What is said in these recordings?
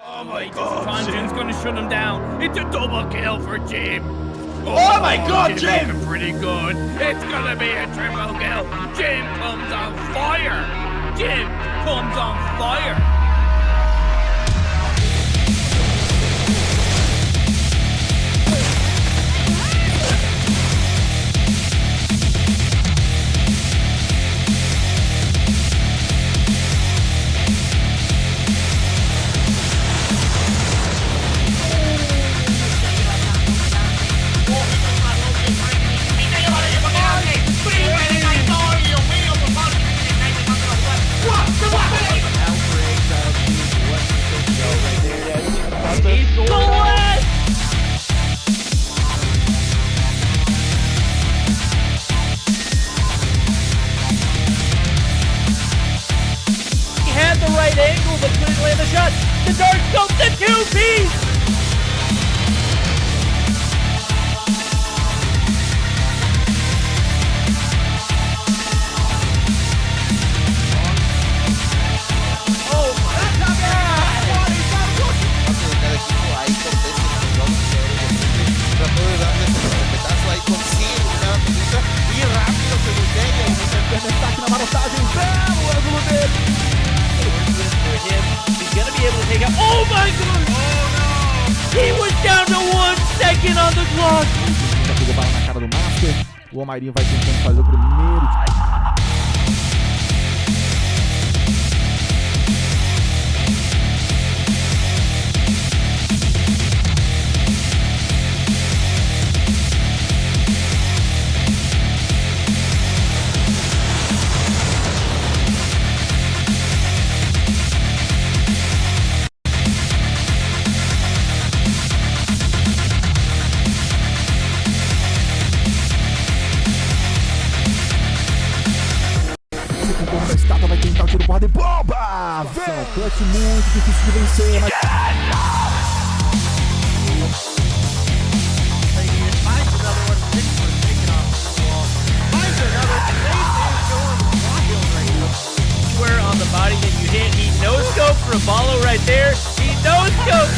Oh my god, Jim's gonna shut him down. It's a double kill for Jim. Oh my god, Jim! Looking pretty good. It's gonna be a triple kill. Jim comes on fire. Jim comes on fire. Angle, but couldn't land the shot. The dark scope, the two-piece! Oh my god! Cada equipo ahí contesta trató de darle ese respetazo ahí, consigue eliminar a Medusa y rápido se voltea y se destaque na marotagem, belo ângulo dele! For him, he's gonna be able to take out. Oh my god! Oh no! He was down to 1 second on the clock. Já pegou bala na cara do Master. O Almairinho vai tentando fazer o primeiro. Vai tentar o tiro porrada e bomba! Vem! Clutch muito difícil de vencer, mas... Square on the body that you hit. He no-scope for a follow right there. He no-scope!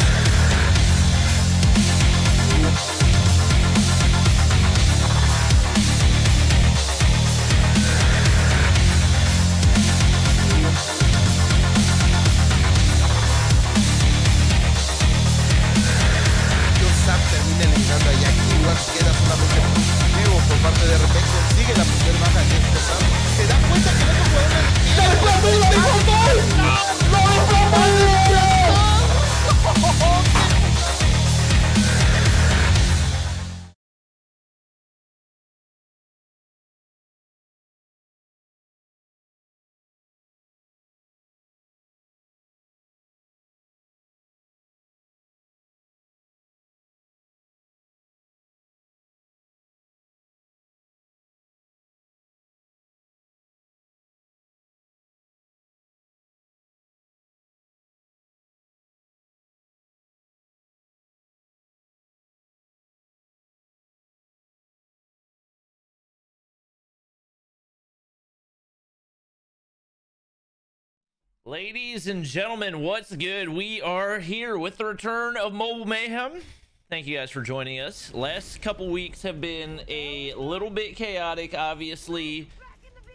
Ladies and gentlemen, what's good? We are here with the return of Mobile Mayhem. Thank you guys for joining us. Last couple weeks have been a little bit chaotic. Obviously,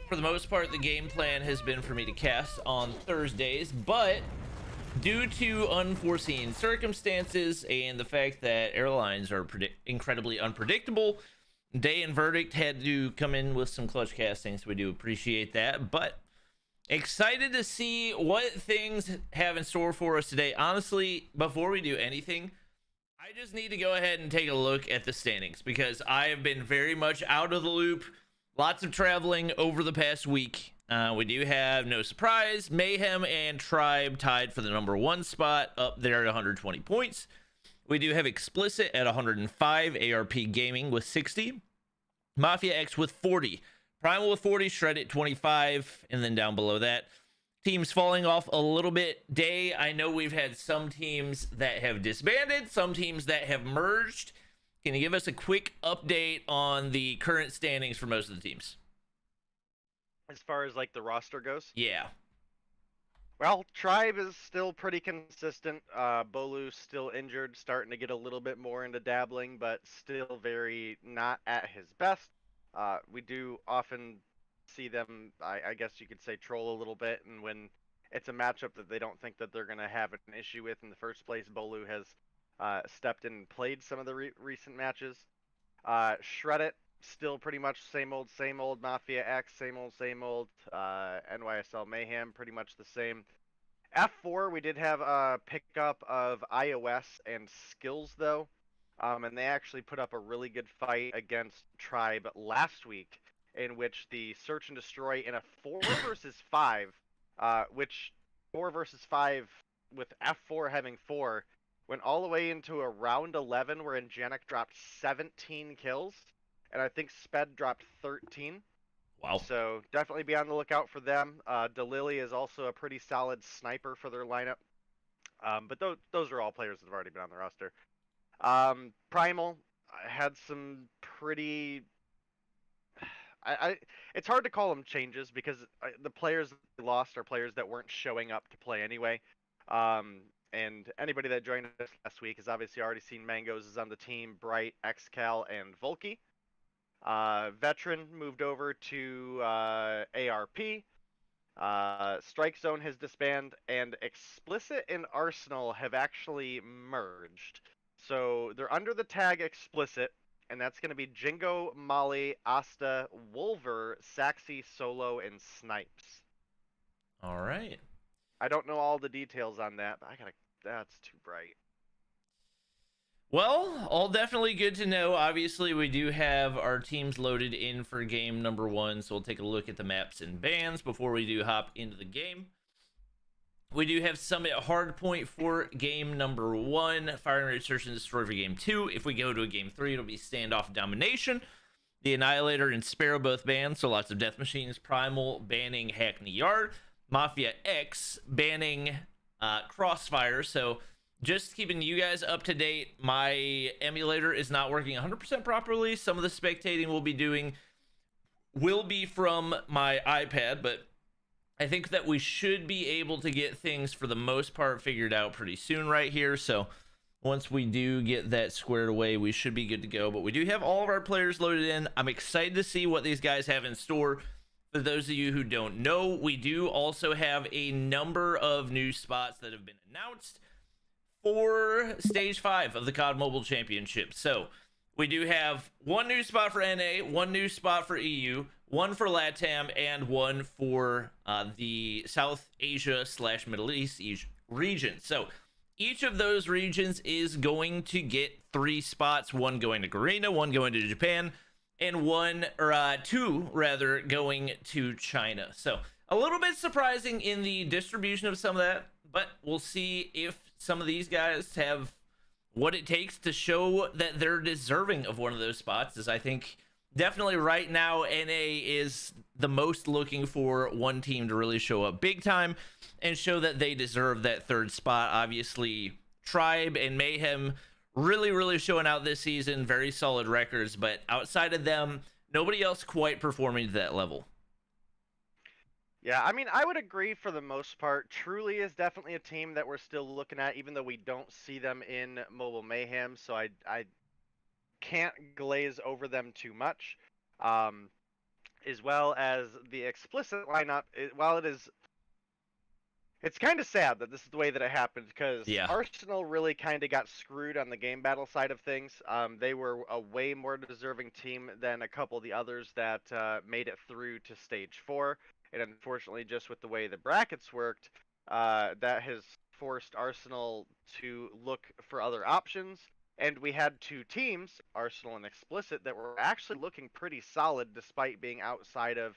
for the most part, the game plan has been for me to cast on Thursdays, but due to unforeseen circumstances and the fact that airlines are incredibly unpredictable, Day and Verdict had to come in with some clutch casting, so we do appreciate that. But excited to see what things have in store for us today. Honestly, before we do anything, I just need to go ahead and take a look at the standings because I have been very much out of the loop. Lots of traveling over the past week. We do have, no surprise, Mayhem and Tribe tied for the #1 spot, up there at 120 points. We do have Explicit at 105, ARP Gaming with 60, Mafia X with 40, Primal with 40, Shred at 25, and then down below that, teams falling off a little bit. Day, I know we've had some teams that have disbanded, some teams that have merged. Can you give us a quick update on the current standings for most of the teams? As far as like the roster goes? Yeah. Well, Tribe is still pretty consistent. Bolu's still injured, starting to get a little bit more into dabbling, but still very not at his best. We do often see them, I guess you could say, troll a little bit, and when it's a matchup that they don't think that they're going to have an issue with in the first place, Bolu has stepped in and played some of the recent matches. Shred It, still pretty much same old, Mafia X, same old, NYSL Mayhem, pretty much the same. F4, we did have a pickup of iOS and Skills, though, and they actually put up a really good fight against Tribe last week, in which the Search and Destroy in a 4 versus 5, which 4 versus 5 with F4 having 4, went all the way into a round 11 where Angenic dropped 17 kills. And I think Sped dropped 13. Wow. So definitely be on the lookout for them. Delily is also a pretty solid sniper for their lineup. But those are all players that have already been on the roster. Primal had some pretty... it's hard to call them changes because the players they lost are players that weren't showing up to play anyway. And anybody that joined us last week has obviously already seen Mangoes is on the team, Bright, Xcal, and Volky. Veteran moved over to ARP. Strike Zone has disbanded, and Explicit and Arsenal have actually merged. So they're under the tag Explicit, and that's going to be Jingo, Molly, Asta, Wolver, Saxy, Solo, and Snipes. All right. I don't know all the details on that, but that's too bright. Well, all definitely good to know. Obviously, we do have our teams loaded in for game #1, so we'll take a look at the maps and bans before we do hop into the game. We do have Summit Hardpoint for game #1, Firing Rate Search and Destroy for game 2. If we go to a game 3, it'll be Standoff Domination. The Annihilator and Sparrow both banned, so lots of Death Machines. Primal banning Hackney Yard. Mafia X banning Crossfire, so just keeping you guys up to date. My emulator is not working 100% properly. Some of the spectating we'll be doing will be from my iPad, but I think that we should be able to get things for the most part figured out pretty soon right here. So once we do get that squared away, we should be good to go. But we do have all of our players loaded in. I'm excited to see what these guys have in store. For those of you who don't know, we do also have a number of new spots that have been announced for Stage 5 of the COD Mobile Championship. So we do have one new spot for NA, one new spot for EU, one for LATAM, and one for the South Asia / Middle East region. So each of those regions is going to get 3 spots, one going to Korea, one going to Japan, and two going to China. So a little bit surprising in the distribution of some of that, but we'll see if some of these guys have what it takes to show that they're deserving of one of those spots. As I think definitely right now NA is the most looking for one team to really show up big time and show that they deserve that 3rd spot. Obviously Tribe and Mayhem really showing out this season, very solid records, but outside of them, nobody else quite performing to that level. Yeah, I mean, I would agree for the most part. Truly is definitely a team that we're still looking at, even though we don't see them in Mobile Mayhem. So I can't glaze over them too much. As well as the explicit lineup, while it's kind of sad that this is the way that it happened because Yeah. Arsenal really kind of got screwed on the game battle side of things. They were a way more deserving team than a couple of the others that made it through to stage 4. And unfortunately, just with the way the brackets worked, that has forced Arsenal to look for other options. And we had two teams, Arsenal and Explicit, that were actually looking pretty solid despite being outside of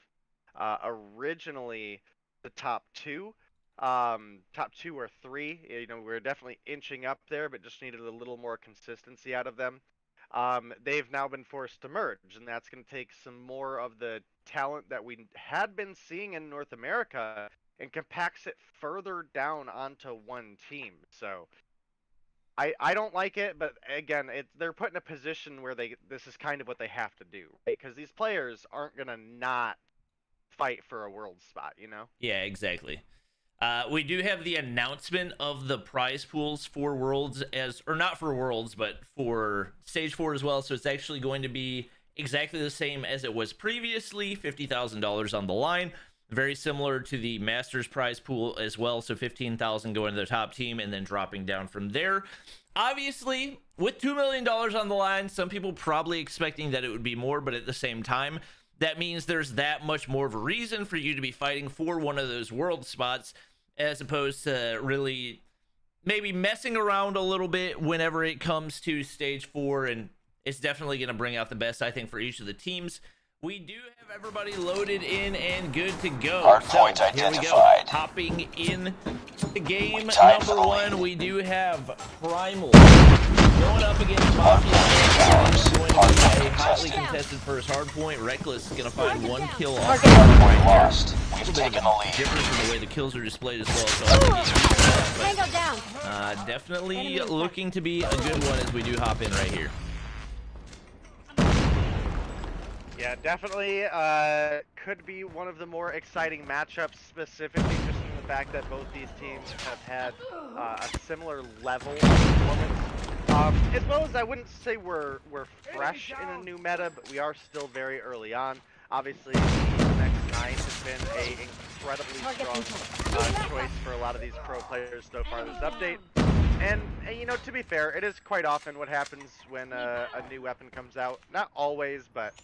originally the top 2 or 3. You know, we're definitely inching up there, but just needed a little more consistency out of them. They've now been forced to merge, and that's going to take some more of the talent that we had been seeing in North America and compacts it further down onto one team. So I don't like it, but again, they're put in a position where this is kind of what they have to do, right? Because these players aren't going to not fight for a world spot, you know? Yeah, exactly. We do have the announcement of the prize pools for Worlds or not for Worlds, but for Stage 4 as well. So it's actually going to be exactly the same as it was previously, $50,000 on the line. Very similar to the Masters prize pool as well. So $15,000 going to the top team and then dropping down from there. Obviously, with $2 million on the line, some people probably expecting that it would be more, but at the same time, that means there's that much more of a reason for you to be fighting for one of those world spots as opposed to really maybe messing around a little bit whenever it comes to stage 4. And it's definitely going to bring out the best, I think, for each of the teams. We do have everybody loaded in and good to go. Hardpoint Here we go. identified. Hopping in the game Time for number the 1, lead. we do have Primal going up against Mafia. It's going to be a hotly contested first hardpoint. Reckless is going to find 1 kill off. Hardpoint lost. A We've little bit taken of the a lead. difference in the way the kills are displayed as well. So I think Tango down. definitely looking to be a good one as we do hop in right here. Yeah, definitely could be one of the more exciting matchups, specifically just in the fact that both these teams have had a similar level of performance. As well as I wouldn't say we're fresh in a new meta, but we are still very early on. Obviously, the MX9 has been an incredibly strong choice for a lot of these pro players so far this update. And you know, to be fair, it is quite often what happens when a new weapon comes out. Not always, but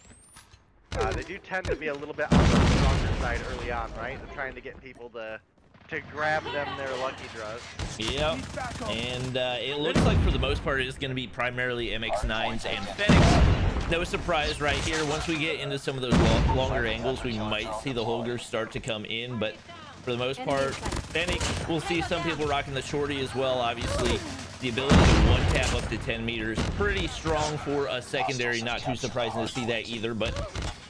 they do tend to be a little bit on the stronger side early on, right? They're trying to get people to grab them their lucky draws. Yep, and it looks like for the most part it is going to be primarily MX9s and Fenix. No surprise right here. Once we get into some of those longer angles, we might see the Holgers start to come in, but for the most part, Fenix, we'll see some people rocking the shorty as well. Obviously, the ability to one-tap up to 10 meters, pretty strong for a secondary. Not too surprising to see that either, but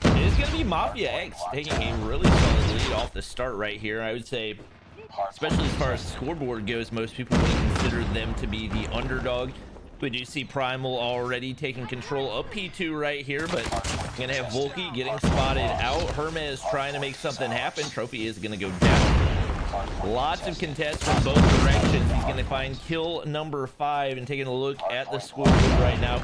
it is going to be Mafia X taking a really solid lead off the start right here. I would say, especially as far as the scoreboard goes, most people would consider them to be the underdog. We do see Primal already taking control of P2 right here, but we're going to have Volky getting spotted out. Hermes trying to make something happen. Trophy is going to go down. Lots of contests from both directions. He's going to find kill number 5, and taking a look at the scoreboard right now.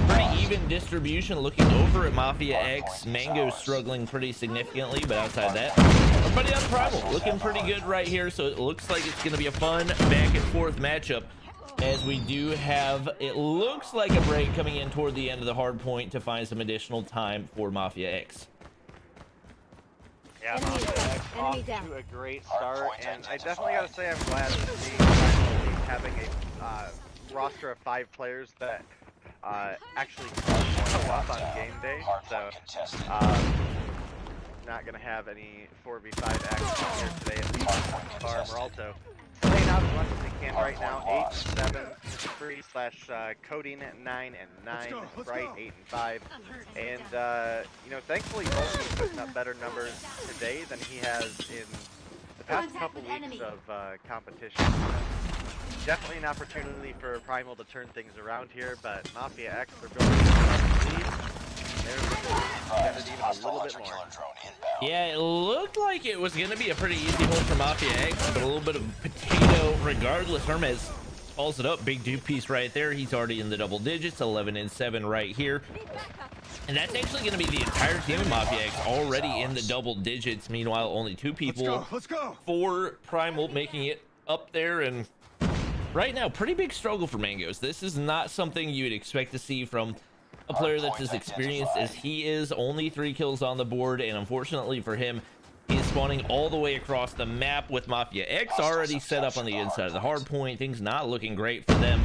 Pretty even distribution. Looking over at Mafia X, Mango's struggling pretty significantly, but outside that, everybody on Primal looking pretty good right here. So it looks like it's going to be a fun back and forth matchup, as we do have, it looks like a break coming in toward the end of the hard point to find some additional time for Mafia X. Yeah, Mafia X off to a great start, and I definitely gotta say I'm glad to see Primal League having a roster of 5 players that actually show up on game day. So not gonna have any 4v5 action here today, at least so far. Meralto playing out as much as they can right now. 8-7-3 / coding 9 and 9, Bright 8 and 5, and you know, thankfully Volky's putting up better numbers today than he has in the past couple weeks of competition. Definitely an opportunity for Primal to turn things around here, but Mafia X, they're building a lead. They're looking to extend it even a little bit more. Yeah, it looked like it was going to be a pretty easy one for Mafia X, but a little bit of potato regardless. Hermes calls it up. Big dupe piece right there. He's already in the double digits, 11 and 7 right here. And that's actually going to be the entire team of Mafia X already in the double digits. Meanwhile, only 2 people. Let's go. For Primal making it up there. And right now, pretty big struggle for Mangoes. This is not something you would expect to see from a player that's as experienced as he is. Only 3 kills on the board, and unfortunately for him, he's spawning all the way across the map with Mafia X already set up on the inside of the hard point. Things not looking great for them,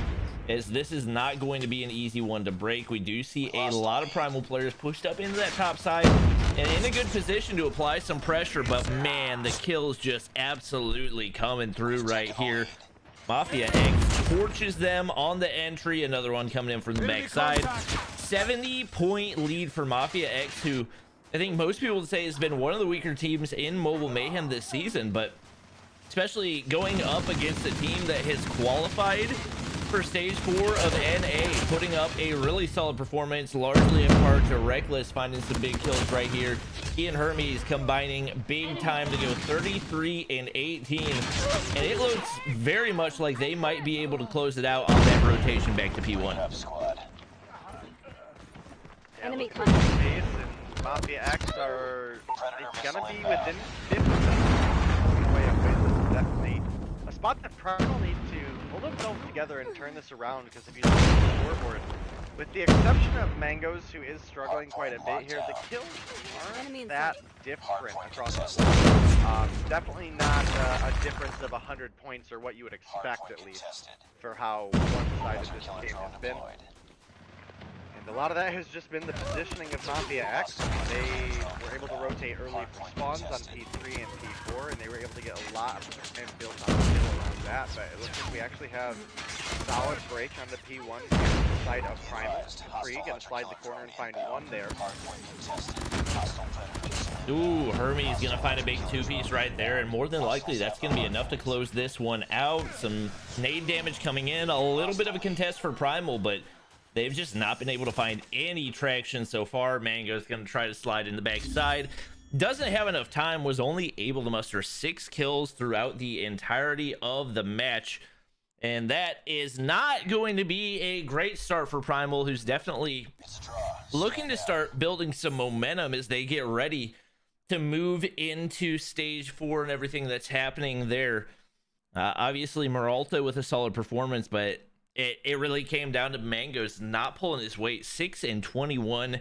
as this is not going to be an easy one to break. We do see a lot of Primal players pushed up into that top side and in a good position to apply some pressure, but man, the kills just absolutely coming through right here. Mafia X torches them on the entry. Another one coming in from the backside. 70-point lead for Mafia X, who I think most people would say has been one of the weaker teams in Mobile Mayhem this season, but especially going up against a team that has qualified for stage 4 of NA, putting up a really solid performance, largely in part to Reckless finding some big kills right here. He and Hermes combining big time to go 33 and 18, and it looks very much like they might be able to close it out on that rotation back to P1. Enemy contact. Mafia X are gonna be within 50 way of win. This is definitely a spot that Primal need to pull themselves together and turn this around, because if you look at the scoreboard, with the exception of Mangoes, who is struggling quite a bit here, the kills aren't that different across the board. Definitely not a difference of 100 points, or what you would expect at least, for how one-sided this game has been. A lot of that has just been the positioning of Mafia X. They were able to rotate early for spawns on P3 and P4, and they were able to get a lot of time built on skill around that. But it looks like we actually have a solid break on the P1 side of Primal. Free, gonna slide the corner and find one there. Ooh, Hermes gonna find a big 2-piece right there, and more than likely that's gonna be enough to close this one out. Some nade damage coming in, a little bit of a contest for Primal, but they've just not been able to find any traction so far. Mango's going to try to slide in the backside. Doesn't have enough time. Was only able to muster 6 kills throughout the entirety of the match. And that is not going to be a great start for Primal, who's definitely looking to start building some momentum as they get ready to move into stage 4 and everything that's happening there. Obviously, Meralta with a solid performance, but it really came down to Mangoes not pulling his weight. 6 and 21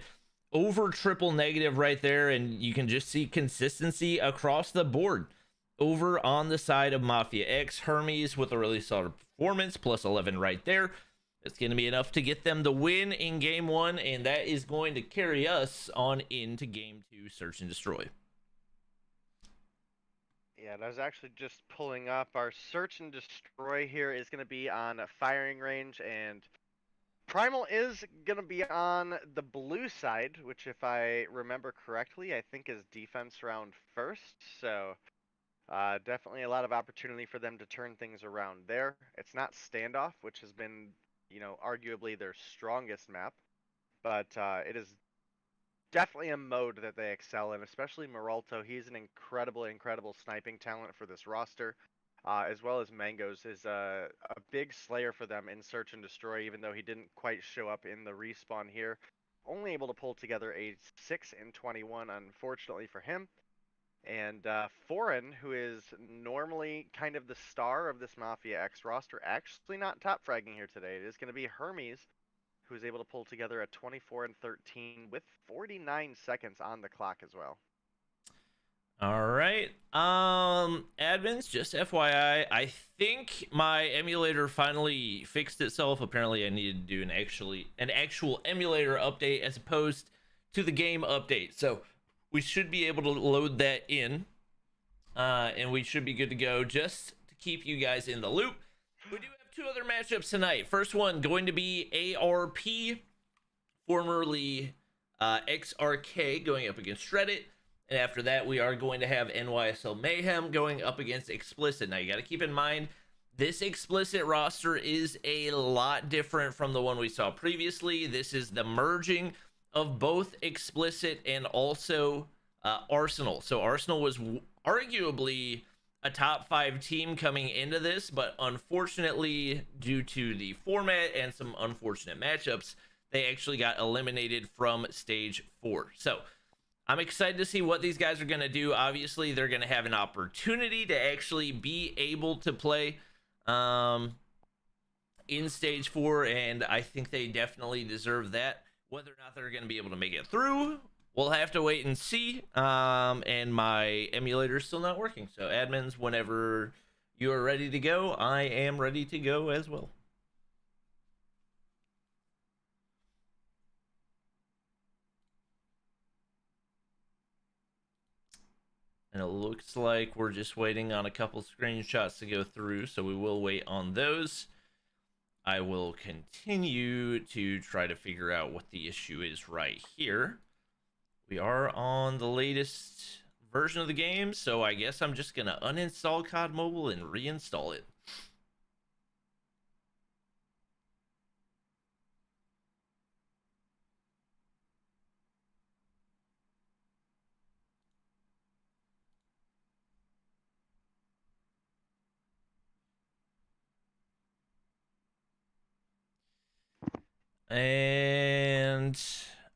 over triple negative right there, and you can just see consistency across the board over on the side of Mafia X. Hermes with a really solid performance, plus 11 right there. It's going to be enough to get them the win in game 1, and that is going to carry us on into game 2, Search and Destroy. Yeah, I was actually just pulling up. Our Search and Destroy here is going to be on a firing range, and Primal is going to be on the blue side, which, if I remember correctly, I think is defense round first. So definitely a lot of opportunity for them to turn things around there. It's not standoff, which has been, you know, arguably their strongest map, but it is definitely a mode that they excel in, especially Meralto. He's an incredible sniping talent for this roster, as well as Mangoes is a big slayer for them in Search and Destroy, even though he didn't quite show up in the respawn here. Only able to pull together a 6 and 21, unfortunately for him. And Foreign, who is normally kind of the star of this Mafia X roster, actually not top fragging here today. It is going to be Hermes, who's able to pull together a 24 and 13 with 49 seconds on the clock as well. All right. Admins, just FYI, I think my emulator finally fixed itself. Apparently I needed to do an actual emulator update as opposed to the game update. So we should be able to load that in, and we should be good to go. Just to keep you guys in the loop, we do have 2 other matchups tonight. First one going to be ARP, formerly XRK, going up against Shreddit. And after that, we are going to have NYSL Mayhem going up against Explicit. Now, you got to keep in mind, this Explicit roster is a lot different from the one we saw previously. This is the merging of both Explicit and also Arsenal. So Arsenal was arguably a top 5 team coming into this, but unfortunately, due to the format and some unfortunate matchups, they actually got eliminated from stage 4. So I'm excited to see what these guys are going to do. Obviously, they're going to have an opportunity to actually be able to play in stage 4, and I think they definitely deserve that. Whether or not they're going to be able to make it through, we'll have to wait and see. And my emulator is still not working. So admins, whenever you are ready to go, I am ready to go as well. And it looks like we're just waiting on a couple screenshots to go through, so we will wait on those. I will continue to try to figure out what the issue is right here. We are on the latest version of the game, so I guess I'm just going to uninstall COD Mobile and reinstall it. And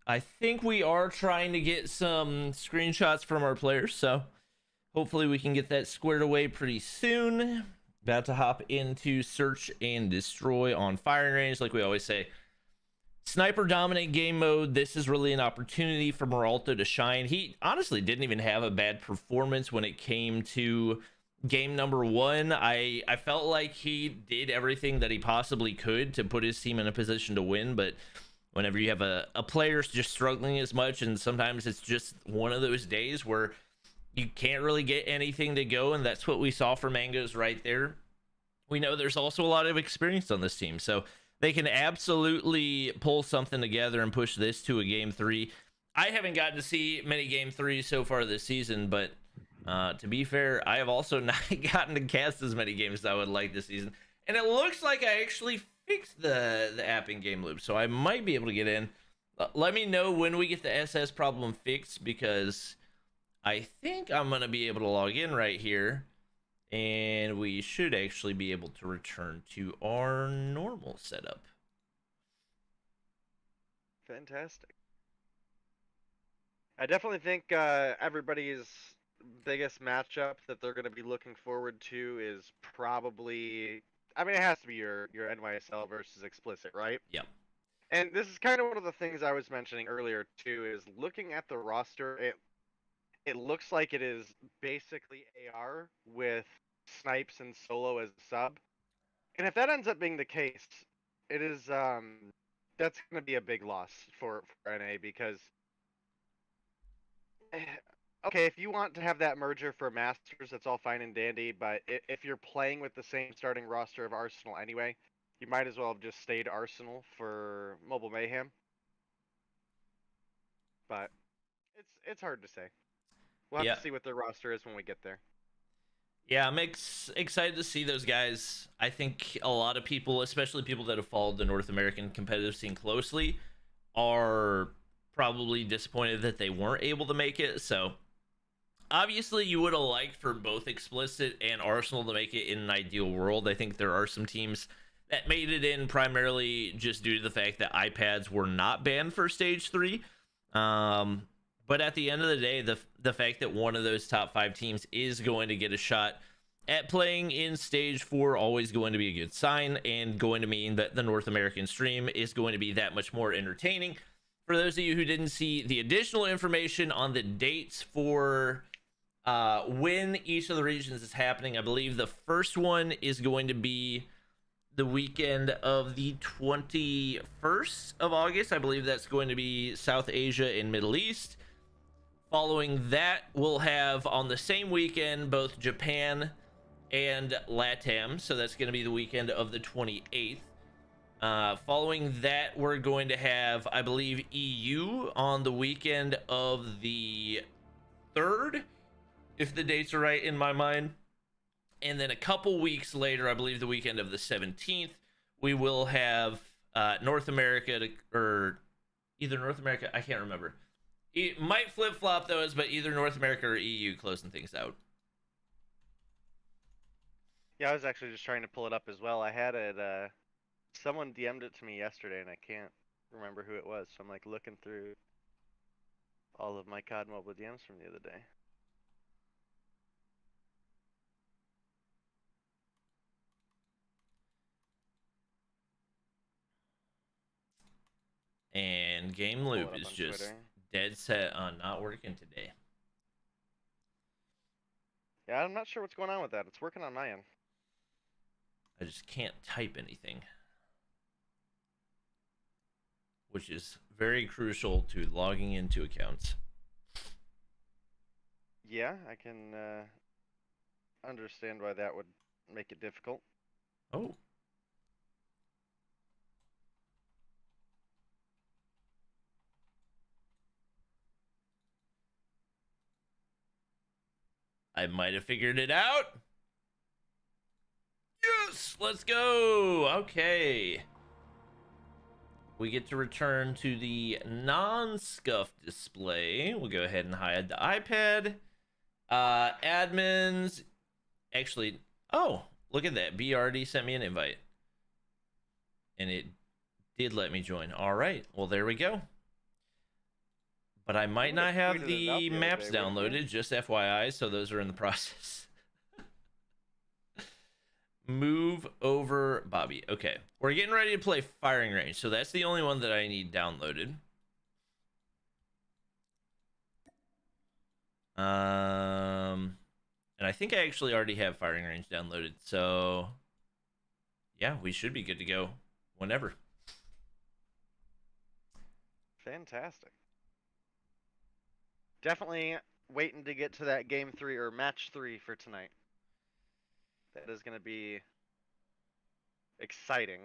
I think we are trying to get some screenshots from our players, so hopefully we can get that squared away pretty soon. About to hop into search and destroy on firing range, like we always say. Sniper dominant game mode. This is really an opportunity for Moralto to shine. He honestly didn't even have a bad performance when it came to game number 1. I felt like he did everything that he possibly could to put his team in a position to win, but whenever you have a player just struggling as much, and sometimes it's just one of those days where you can't really get anything to go, and that's what we saw for Mangoes right there. We know there's also a lot of experience on this team, so they can absolutely pull something together and push this to a game 3. I haven't gotten to see many game 3s so far this season, but to be fair, I have also not gotten to cast as many games as I would like this season. And it looks like I actually fixed the app in game loop, so I might be able to get in. Let me know when we get the SS problem fixed, because I think I'm going to be able to log in right here, and we should actually be able to return to our normal setup. Fantastic. I definitely think everybody's biggest matchup that they're going to be looking forward to is probably, I mean, it has to be your NYSL versus Explicit, right? Yep. And this is kind of one of the things I was mentioning earlier too, is looking at the roster, it looks like it is basically AR with Snipes and Solo as a sub. And if that ends up being the case, it is that's going to be a big loss for NA, because okay, if you want to have that merger for Masters, that's all fine and dandy, but if you're playing with the same starting roster of Arsenal anyway, you might as well have just stayed Arsenal for Mobile Mayhem. But it's hard to say. We'll have to see what their roster is when we get there. Yeah, I'm excited to see those guys. I think a lot of people, especially people that have followed the North American competitive scene closely, are probably disappointed that they weren't able to make it. So obviously you would have liked for both Explicit and Arsenal to make it in an ideal world. I think there are some teams that made it in primarily just due to the fact that iPads were not banned for stage 3. But at the end of the day, the fact that one of those top 5 teams is going to get a shot at playing in stage 4 always going to be a good sign, and going to mean that the North American stream is going to be that much more entertaining. For those of you who didn't see the additional information on the dates for when each of the regions is happening, I believe the first one is going to be the weekend of the 21st of August. I believe that's going to be South Asia and Middle East. Following that, we'll have on the same weekend both Japan and LATAM, so that's going to be the weekend of the 28th. Following that, we're going to have, I believe, EU on the weekend of the 3rd, if the dates are right in my mind. And then a couple weeks later, I believe the weekend of the 17th, we will have North America, or either North America, I can't remember. It might flip-flop those, but either North America or EU closing things out. Yeah, I was actually just trying to pull it up as well. I had it, someone DM'd it to me yesterday and I can't remember who it was. So I'm like looking through all of my COD Mobile DMs from the other day. And Game Pull it Loop up is on just Twitter. dead set on not working today. Yeah, I'm not sure what's going on with that. It's working on my end. I just can't type anything, which is very crucial to logging into accounts. Yeah, I can understand why that would make it difficult. Oh. I might have figured it out. Yes, let's go. Okay. We get to return to the non-scuff display. We'll go ahead and hide the iPad. Admins. Actually, oh, look at that. B already sent me an invite. And it did let me join. All right. Well, there we go. But I might not have the maps downloaded, just FYI, so those are in the process. Move over Bobby. Okay. We're getting ready to play Firing Range, so that's the only one that I need downloaded. And I think I actually already have Firing Range downloaded, so yeah, we should be good to go whenever. Fantastic. Definitely waiting to get to that game 3 or match 3 for tonight. That is going to be exciting.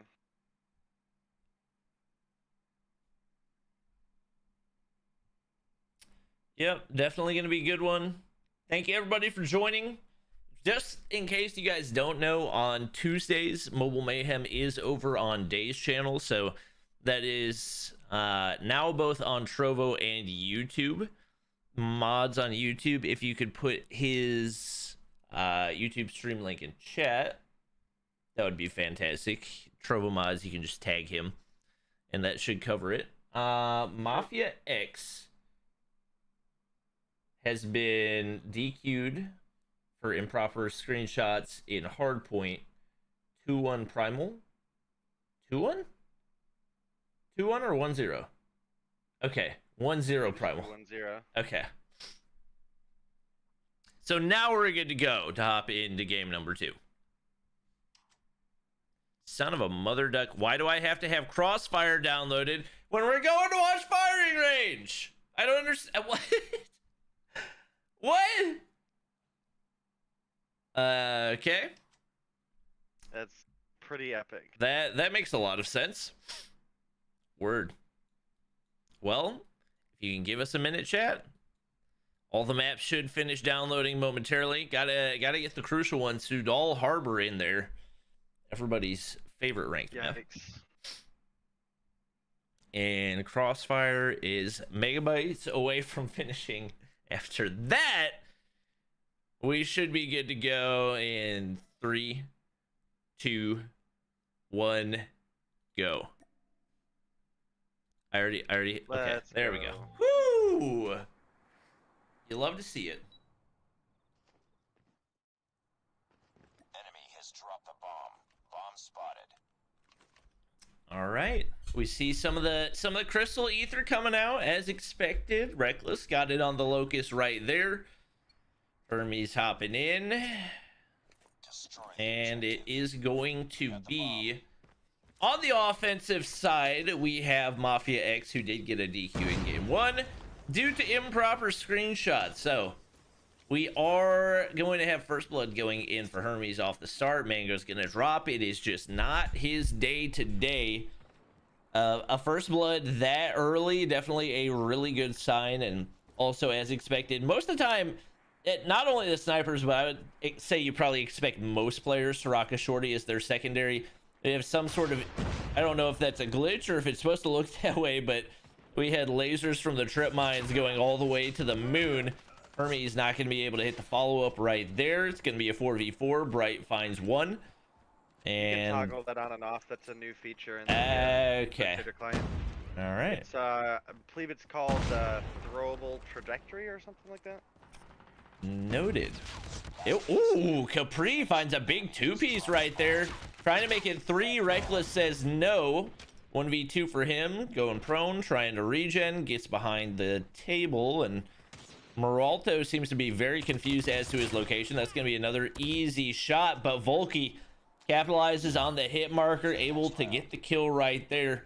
Yep, definitely going to be a good one. Thank you everybody for joining. Just in case you guys don't know, on Tuesdays, Mobile Mayhem is over on Dave's channel. So that is now both on Trovo and YouTube. Mods on YouTube, if you could put his YouTube stream link in chat, that would be fantastic. Trovo Mods, you can just tag him, and that should cover it. Mafia X has been DQ'd for improper screenshots in Hardpoint 2-1 Primal. 2-1? 2-1 or 1-0? Okay, 1-0 Primal. 1-0. Okay. So now we're good to go to hop into game number 2. Son of a mother duck. Why do I have to have Crossfire downloaded when we're going to watch Firing Range? I don't understand. What? What? Okay. That's pretty epic. That makes a lot of sense. Word. Well, if you can give us a minute, chat. All the maps should finish downloading momentarily. Gotta get the crucial ones to Doll Harbor in there. Everybody's favorite ranked map. And Crossfire is megabytes away from finishing. After that, we should be good to go in 3, 2, 1, go. I already. Okay, there we go. Woo! You love to see it. Enemy has dropped the bomb. Bomb spotted. All right. We see some of the crystal ether coming out as expected. Reckless got it on the locust right there. Hermes hopping in. And it is going to be on the offensive side. We have Mafia X, who did get a DQ in game 1 due to improper screenshots. So we are going to have First Blood going in for Hermes off the start. Mango's going to drop. It is just not his day today. A First Blood that early, definitely a really good sign, and also as expected. Most of the time, not only the snipers, but I would say you probably expect most players to rock a shorty as their secondary. They have some sort of, I don't know if that's a glitch or if it's supposed to look that way, but We had lasers from the trip mines going all the way to the moon. Hermes not going to be able to hit the follow-up right there. It's going to be a 4v4. Bright finds one. You And can toggle that on and off. That's a new feature in the okay. spectator client. All right. It's I believe it's called throwable trajectory or something like that. Noted. Ooh, Capri finds a big two-piece right there. Trying to make it 3. Reckless says no. 1v2 for him. Going prone, trying to regen. Gets behind the table, and Moralto seems to be very confused as to his location. That's going to be another easy shot, but Volky capitalizes on the hit marker, able to get the kill right there.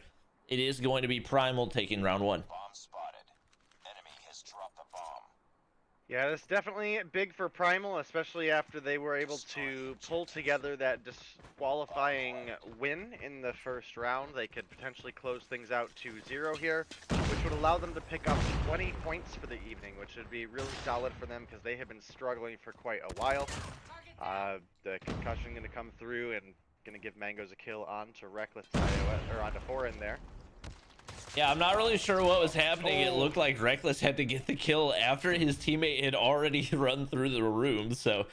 It is going to be Primal taking round 1. Bomb spotted. Enemy has dropped the bomb. Yeah, that's definitely big for Primal, especially after they were able to pull together that disqualifying win in the first round. They could potentially close things out 2-0 here, which would allow them to pick up 20 points for the evening, which would be really solid for them because they have been struggling for quite a while. The concussion going to come through and going to give Mangoes a kill onto Reckless iOS, or onto 4 in there. Yeah, I'm not really sure what was happening. It looked like Reckless had to get the kill after his teammate had already run through the room. So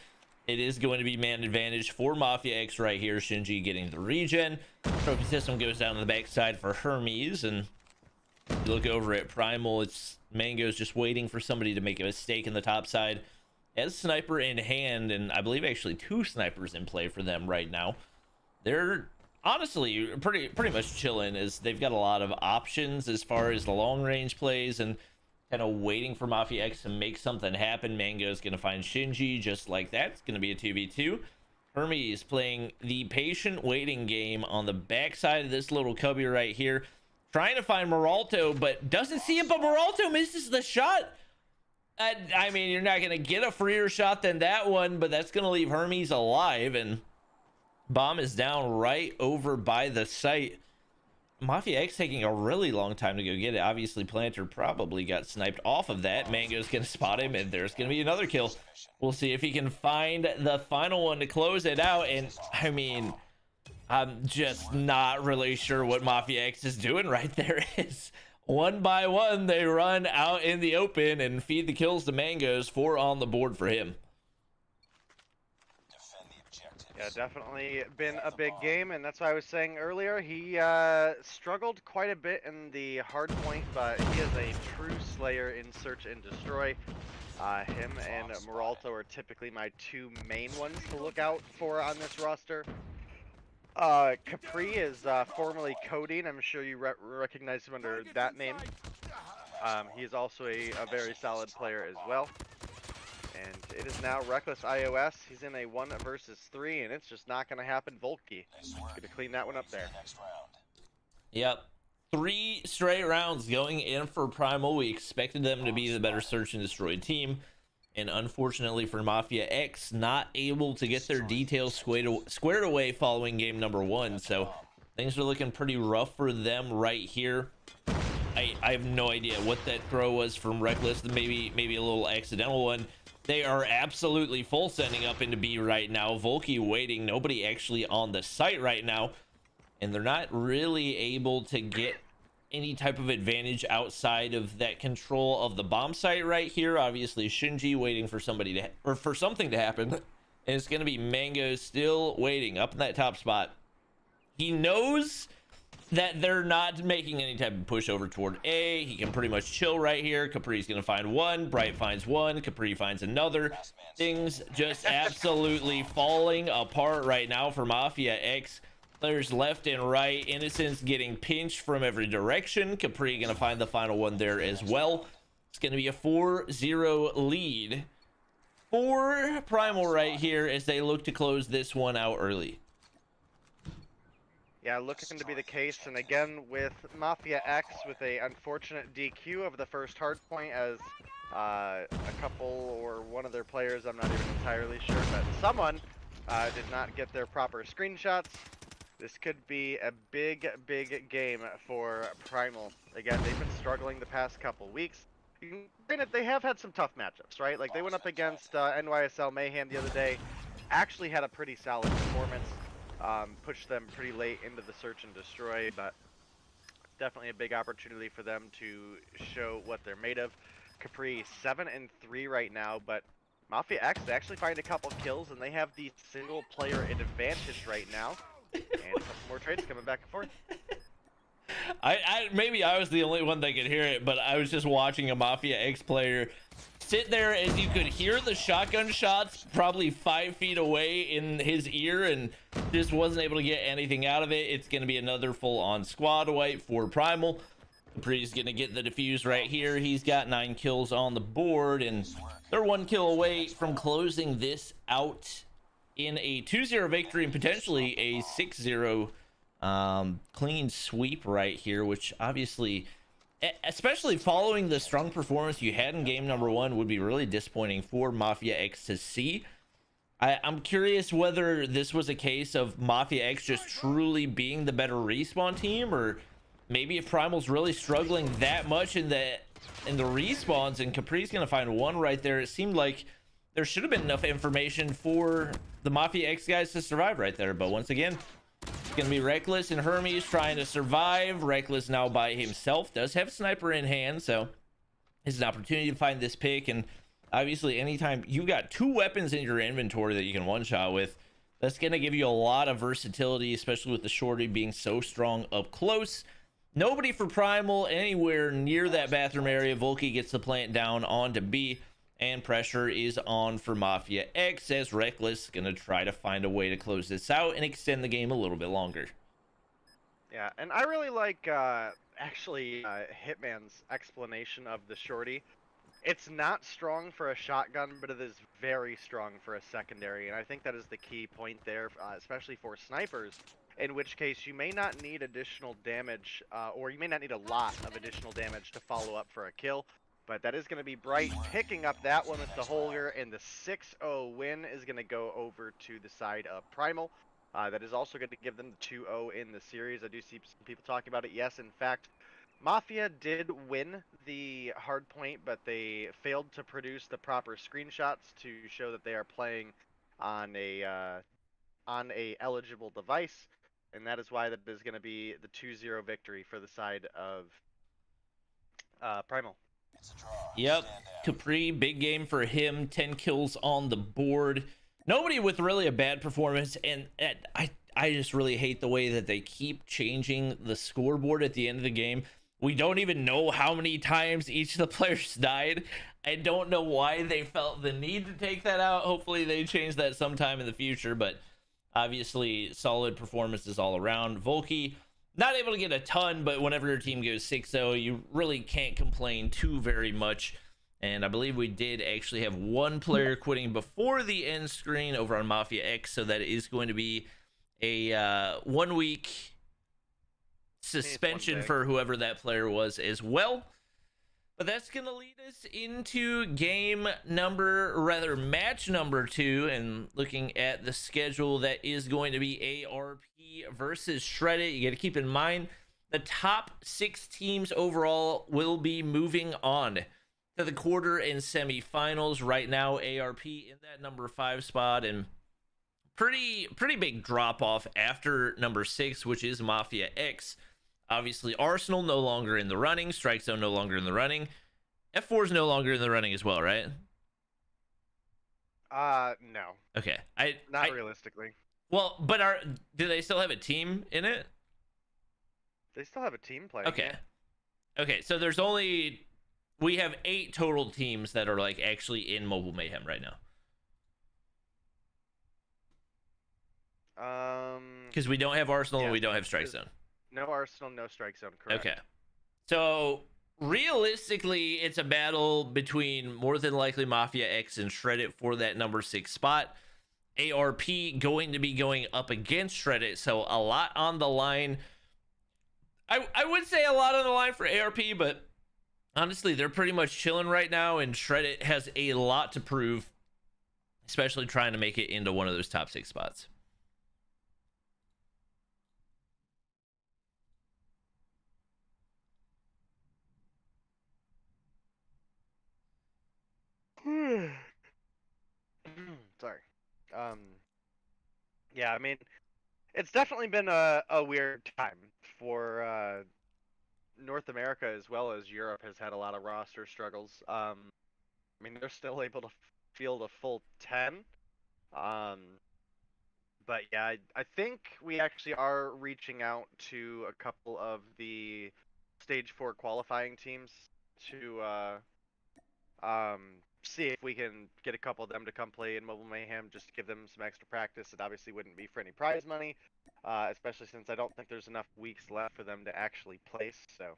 it is going to be man advantage for Mafia X right here. Shinji getting the regen. Trophy system goes down to the backside for Hermes. And you look over at Primal, it's Mango's just waiting for somebody to make a mistake in the top side. As sniper in hand, and I believe actually 2 snipers in play for them right now. They're honestly pretty much chilling, as they've got a lot of options as far as the long range plays and kind of waiting for Mafia X to make something happen. Mango's gonna find Shinji just like that. It's gonna be a 2v2. Hermes playing the patient waiting game on the backside of this little cubby right here, trying to find Moralto, but doesn't see it. But Moralto misses the shot. I mean, you're not gonna get a freer shot than that one, but that's gonna leave Hermes alive, and bomb is down right over by the site. Mafia X taking a really long time to go get it. Obviously, Planter probably got sniped off of that. Mango's gonna spot him, and there's gonna be another kill. We'll see if he can find the final one to close it out. And I mean, I'm just not really sure what Mafia X is doing right there. Is one by one they run out in the open and feed the kills to Mangoes. 4 on the board for him. Yeah, definitely been a big game, and that's why I was saying earlier, he struggled quite a bit in the hard point, but he is a true slayer in search and destroy. Him and Moralto are typically my 2 main ones to look out for on this roster. Capri is formerly Codeine. I'm sure you recognize him under that name. He is also a very solid player as well. And it is now Reckless iOS. He's in a 1 versus 3, and it's just not going to happen. Volky gonna clean that one up there. Yep. 3 straight rounds going in for Primal. We expected them to be the better search and destroy team. And unfortunately for Mafia X, not able to get their details squared away following game number 1. So things are looking pretty rough for them right here. I have no idea what that throw was from Reckless. Maybe a little accidental one. They are absolutely full sending up into B right now. Volky waiting. Nobody actually on the site right now. And they're not really able to get any type of advantage outside of that control of the bomb site right here. Obviously, Shinji waiting for somebody to, or for something to happen. And it's going to be Mango still waiting up in that top spot. He knows that they're not making any type of push over toward A. He can pretty much chill right here. Capri's gonna find one. Bright finds one. Capri finds another. Things just absolutely falling apart right now for Mafia X. Players left and right. Innocence getting pinched from every direction. Capri gonna find the final one there as well. It's gonna be a 4-0 lead for Primal right here as they look to close this one out early. Yeah, looking to be the case, and again with Mafia X with a unfortunate DQ of the first hard point, as a couple or one of their players, I'm not even entirely sure, but someone did not get their proper screenshots. This could be a big game for Primal. Again, they've been struggling the past couple weeks. Granted, they have had some tough matchups, right? Like they went up against NYSL Mayhem the other day, actually had a pretty solid performance. Pushed them pretty late into the search and destroy, but definitely a big opportunity for them to show what they're made of. Capri 7-3 right now, but Mafia X, they actually find a couple kills, and they have the single player advantage right now. And a couple more trades coming back and forth. Maybe I was the only one that could hear it, but I was just watching a Mafia X player sit there, and you could hear the shotgun shots probably 5 feet away in his ear, and just wasn't able to get anything out of it. It's going to be another full-on squad wipe for Primal. Capri's going to get the defuse right here. He's got 9 kills on the board, and they're 1 kill away from closing this out in a 2-0 victory and potentially a 6-0 clean sweep right here, which obviously, especially following the strong performance you had in game number 1, would be really disappointing for Mafia X to see. I'm curious whether this was a case of Mafia X just truly being the better respawn team, or maybe if Primal's really struggling that much in the respawns and Capri's gonna find one right there. It seemed like there should have been enough information for the Mafia X guys to survive right there, but once again, it's gonna be Reckless and Hermes trying to survive. Reckless now by himself, does have Sniper in hand, so it's an opportunity to find this pick. And obviously, anytime you got 2 weapons in your inventory that you can one-shot with, that's gonna give you a lot of versatility, especially with the shorty being so strong up close. Nobody for Primal anywhere near that bathroom area. Volky gets the plant down onto B, and pressure is on for Mafia X as Reckless gonna try to find a way to close this out and extend the game a little bit longer. Yeah, and I really like Hitman's explanation of the shorty. It's not strong for a shotgun, but it is very strong for a secondary, and I think that is the key point there, especially for snipers, in which case you may not need additional damage, or you may not need a lot of additional damage to follow up for a kill, but that is going to be Bright picking up that one with the holder, and the 6-0 win is going to go over to the side of Primal. That is also going to give them the 2-0 in the series. I do see some people talking about it. Yes, in fact, Mafia did win the hard point, but they failed to produce the proper screenshots to show that they are playing on a eligible device, and that is why that is going to be the 2-0 victory for the side of Primal. Yep, Capri, big game for him. 10 kills on the board. Nobody with really a bad performance, and I just really hate the way that they keep changing the scoreboard at the end of the game. We don't even know how many times each of the players died. I don't know why they felt the need to take that out. Hopefully they change that sometime in the future, but obviously solid performances all around. Volky, not able to get a ton, but whenever your team goes 6-0, you really can't complain too very much. And I believe we did actually have 1 player quitting before the end screen over on Mafia X, so that is going to be a 1 week suspension for whoever that player was as well. But that's going to lead us into match number 2, and looking at the schedule, that is going to be ARP versus Shreddit. You got to keep in mind the top 6 teams overall will be moving on to the quarter and semifinals. Right now, ARP in that number 5 spot, and pretty big drop off after number 6, which is Mafia X. Obviously, Arsenal no longer in the running. Strike Zone no longer in the running. F4 is no longer in the running as well, right? No. Okay. Not realistically. Well, but do they still have a team in it? They still have a team playing. Okay. Yeah. Okay, so we have 8 total teams that are like actually in Mobile Mayhem right now. Because we don't have Arsenal, and we don't have Strike Zone. No Arsenal, no Strike Zone, correct. Okay. So realistically, it's a battle between more than likely Mafia X and Shreddit for that number 6 spot. ARP going to be going up against Shreddit, so a lot on the line. I would say a lot on the line for ARP, but honestly, they're pretty much chilling right now, and Shreddit has a lot to prove, especially trying to make it into one of those top 6 spots. Sorry. Yeah, I mean, it's definitely been a weird time for North America as well as Europe has had a lot of roster struggles. I mean, they're still able to field a full 10. Um, but yeah, I think we actually are reaching out to a couple of the Stage 4 qualifying teams to see if we can get a couple of them to come play in Mobile Mayhem, just to give them some extra practice. It obviously wouldn't be for any prize money, especially since I don't think there's enough weeks left for them to actually place. So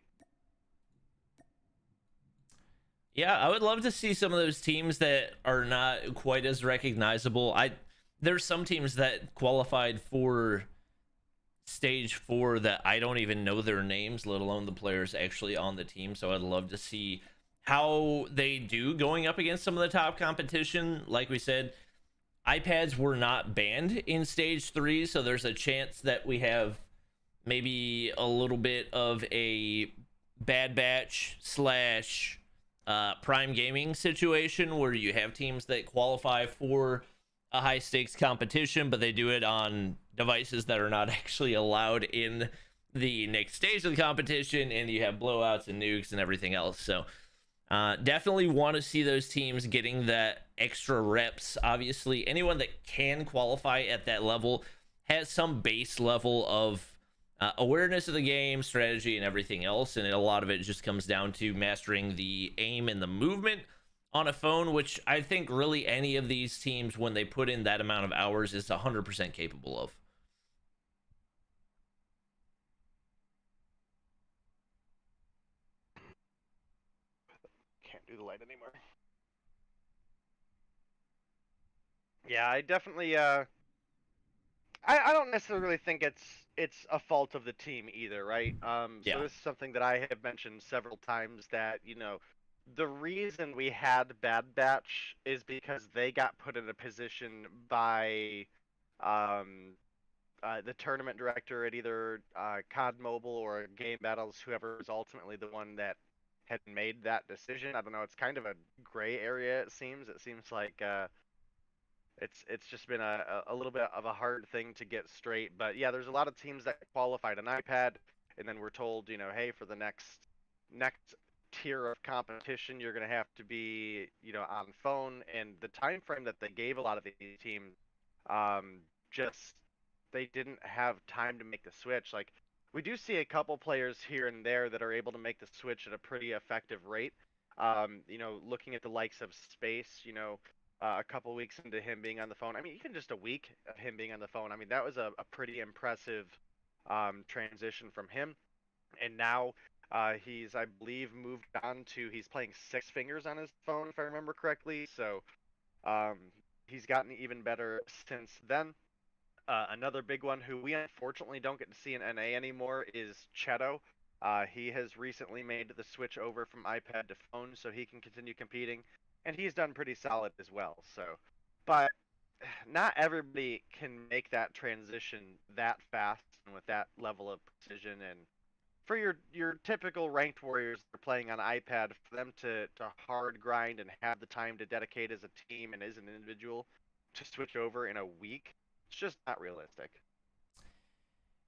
Yeah, I would love to see some of those teams that are not quite as recognizable. There's some teams that qualified for stage 4 that I don't even know their names, let alone the players actually on the team. So I'd love to see how they do going up against some of the top competition. Like we said, iPads were not banned in stage 3, so there's a chance that we have maybe a little bit of a Bad Batch slash Prime Gaming situation where you have teams that qualify for a high stakes competition, but they do it on devices that are not actually allowed in the next stage of the competition, and you have blowouts and nukes and everything else. So definitely want to see those teams getting that extra reps. Obviously, anyone that can qualify at that level has some base level of awareness of the game, strategy, and everything else, and a lot of it just comes down to mastering the aim and the movement on a phone, which I think really any of these teams, when they put in that amount of hours, is 100% capable of. can't do the light anymore. Yeah, I definitely I don't necessarily think it's a fault of the team either, right? Yeah. So this is something that I have mentioned several times, that, you know, the reason we had Bad Batch is because they got put in a position by the tournament director at either COD Mobile or Game Battles, whoever was ultimately the one that had made that decision. I don't know. It's kind of a gray area. It seems. It seems like it's just been a little bit of a hard thing to get straight. But yeah, there's a lot of teams that qualified on iPad, and then we're told, you know, hey, for the next tier of competition, you're going to have to be, you know, on phone. And the time frame that they gave a lot of these teams, just they didn't have time to make the switch. Like, we do see a couple players here and there that are able to make the switch at a pretty effective rate. You know, looking at the likes of Space, you know, a couple weeks into him being on the phone. I mean, even just a week of him being on the phone. I mean, that was a pretty impressive transition from him. And now he's, I believe, moved on to, he's playing Six Fingers on his phone, if I remember correctly. So he's gotten even better since then. Another big one who we unfortunately don't get to see in NA anymore is Cheto. He has recently made the switch over from iPad to phone so he can continue competing, and he's done pretty solid as well. So, but not everybody can make that transition that fast and with that level of precision. And for your typical ranked warriors that are playing on iPad, for them to hard grind and have the time to dedicate as a team and as an individual to switch over in a week, it's just not realistic.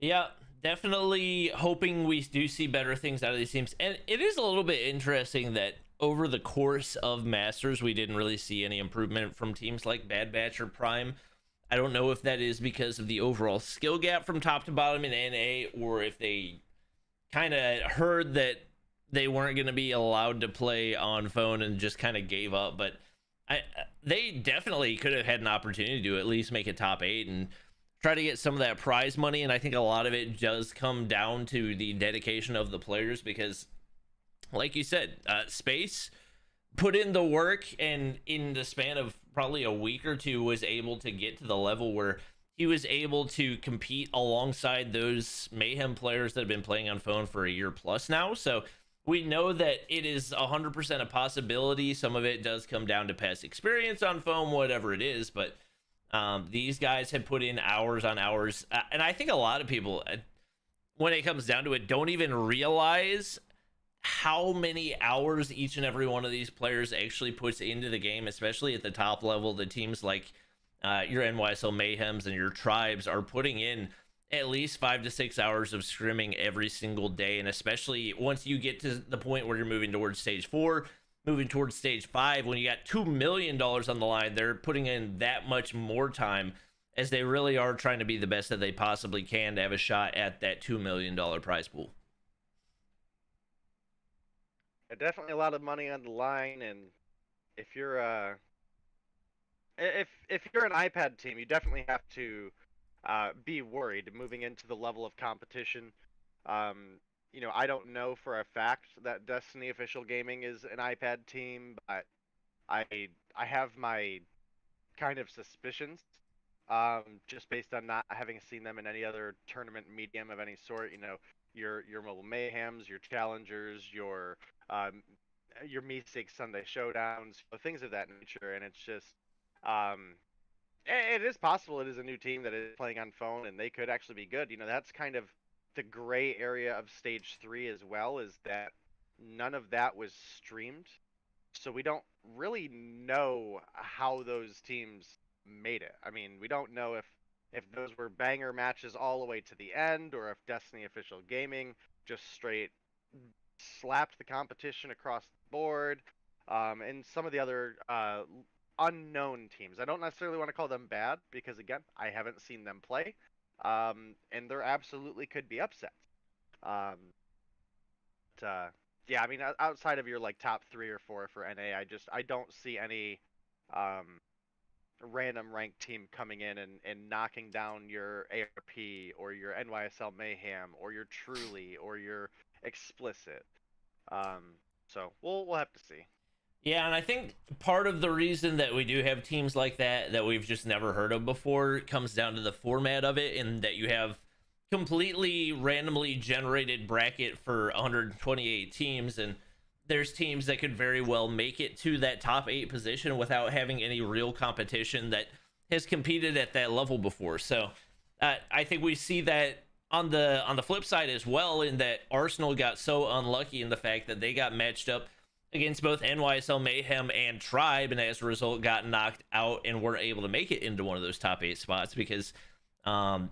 Yeah, definitely hoping we do see better things out of these teams. And it is a little bit interesting that over the course of Masters, we didn't really see any improvement from teams like Bad Batch or Prime. I don't know if that is because of the overall skill gap from top to bottom in NA, or if they kind of heard that they weren't going to be allowed to play on phone and just kind of gave up. But they definitely could have had an opportunity to at least make a top 8 and try to get some of that prize money. And I think a lot of it does come down to the dedication of the players, because like you said, Space put in the work, and in the span of probably a week or two was able to get to the level where he was able to compete alongside those Mayhem players that have been playing on phone for a year plus now. So we know that it is 100% a possibility. Some of it does come down to past experience on phone, whatever it is, but these guys have put in hours on hours. And I think a lot of people, when it comes down to it, don't even realize how many hours each and every one of these players actually puts into the game, especially at the top level. The teams like your NYSL Mayhems and your Tribes are putting in at least 5 to 6 hours of scrimming every single day. And especially once you get to the point where you're moving towards stage 4, moving towards stage 5, when you got $2 million on the line, they're putting in that much more time, as they really are trying to be the best that they possibly can to have a shot at that $2 million prize pool. Definitely a lot of money on the line, and if you're if you're an iPad team, you definitely have to be worried moving into the level of competition. You know, I don't know for a fact that Destiny Official Gaming is an iPad team, but I I have my kind of suspicions, just based on not having seen them in any other tournament medium of any sort. You know, your mobile mayhems, your challengers, um, your Meeseek Sunday showdowns, things of that nature, and it's just um, it is possible it is a new team that is playing on phone, and they could actually be good. You know, that's kind of the gray area of stage 3 as well, is that none of that was streamed, so we don't really know how those teams made it. I mean, we don't know if those were banger matches all the way to the end, or if Destiny Official Gaming just straight slapped the competition across the board. And some of the other unknown teams, I don't necessarily want to call them bad, because again, I haven't seen them play, and there absolutely could be upsets. Um, yeah, I mean, outside of your like top 3 or 4 for NA, I don't see any um, random ranked team coming in and knocking down your ARP or your NYSL Mayhem or your Truly or your Explicit. So we'll have to see. Yeah, and I think part of the reason that we do have teams like that we've just never heard of before comes down to the format of it, and that you have completely randomly generated bracket for 128 teams, and there's teams that could very well make it to that top 8 position without having any real competition that has competed at that level before. So I think we see that on the flip side as well, in that Arsenal got so unlucky in the fact that they got matched up against both NYSL Mayhem and Tribe, and as a result got knocked out and weren't able to make it into one of those top 8 spots, because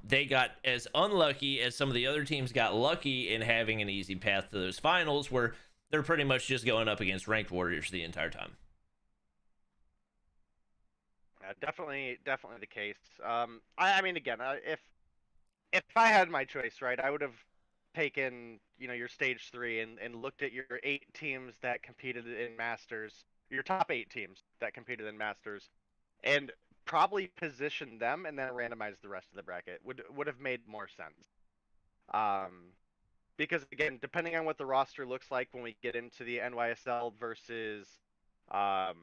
they got as unlucky as some of the other teams got lucky in having an easy path to those finals, where they're pretty much just going up against ranked warriors the entire time. Definitely the case. I mean, again, if I had my choice, right, I would have taken, you know, your stage 3 and looked at your 8 teams that competed in Masters, your top 8 teams that competed in Masters, and probably positioned them and then randomized the rest of the bracket. Would have made more sense. Because again, depending on what the roster looks like when we get into the NYSL versus oh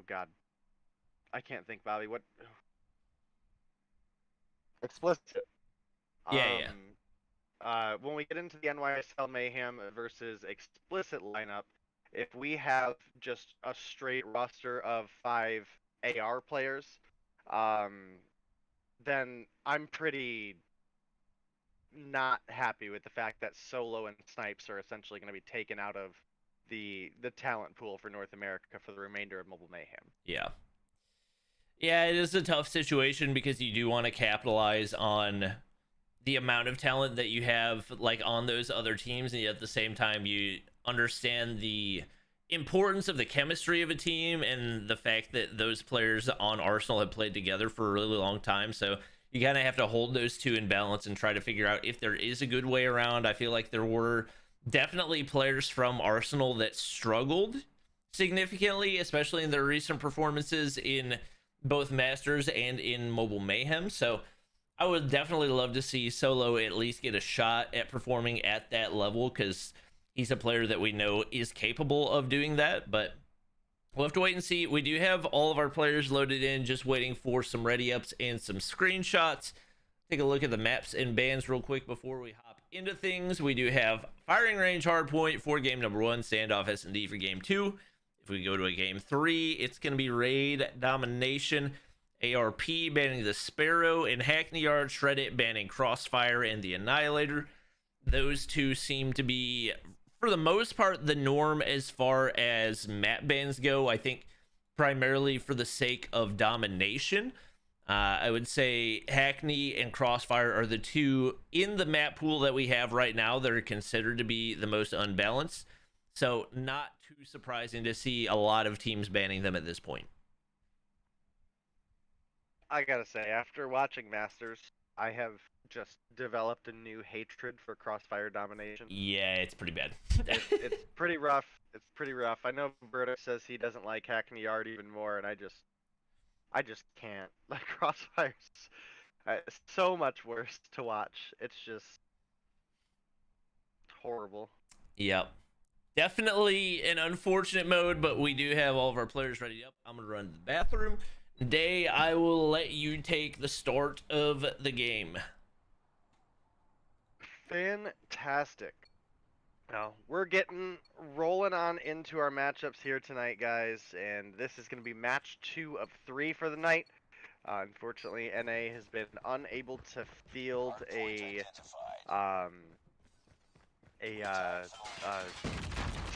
god, I can't think, Bobby. What? Explicit. Yeah. When we get into the NYSL Mayhem versus Explicit lineup, if we have just a straight roster of 5 AR players, then I'm pretty not happy with the fact that Solo and Snipes are essentially going to be taken out of the talent pool for North America for the remainder of Mobile Mayhem. Yeah, it is a tough situation, because you do want to capitalize on the amount of talent that you have like on those other teams, and yet at the same time you understand the importance of the chemistry of a team and the fact that those players on Arsenal have played together for a really long time. So you kind of have to hold those two in balance and try to figure out if there is a good way around. I feel like there were definitely players from Arsenal that struggled significantly, especially in their recent performances in both Masters and in Mobile Mayhem. So I would definitely love to see Solo at least get a shot at performing at that level, because he's a player that we know is capable of doing that. But we'll have to wait and see. We do have all of our players loaded in, just waiting for some ready ups and some screenshots. Take a look at the maps and bans real quick before we hop into things. We do have firing range hardpoint for game number 1, standoff S&D for game 2. If we go to a game 3, it's going to be raid domination, ARP banning the Sparrow, and Hackney Yard Shred It banning Crossfire and the Annihilator. Those two seem to be, for the most part, the norm as far as map bans go. I think primarily for the sake of domination. I would say Hackney and Crossfire are the two in the map pool that we have right now that are considered to be the most unbalanced. So not too surprising to see a lot of teams banning them at this point. I gotta say, after watching Masters, I have just developed a new hatred for Crossfire domination. Yeah, it's pretty bad. It's pretty rough. It's pretty rough. I know Burdick says he doesn't like Hackney Yard even more, and I just can't. Like, Crossfire's so much worse to watch. It's just horrible. Yep. Definitely an unfortunate mode, but we do have all of our players ready up. I'm going to run to the bathroom. Day, I will let you take the start of the game. Fantastic. Now, we're getting rolling on into our matchups here tonight, guys, and this is going to be match 2 of 3 for the night. Unfortunately, NA has been unable to field a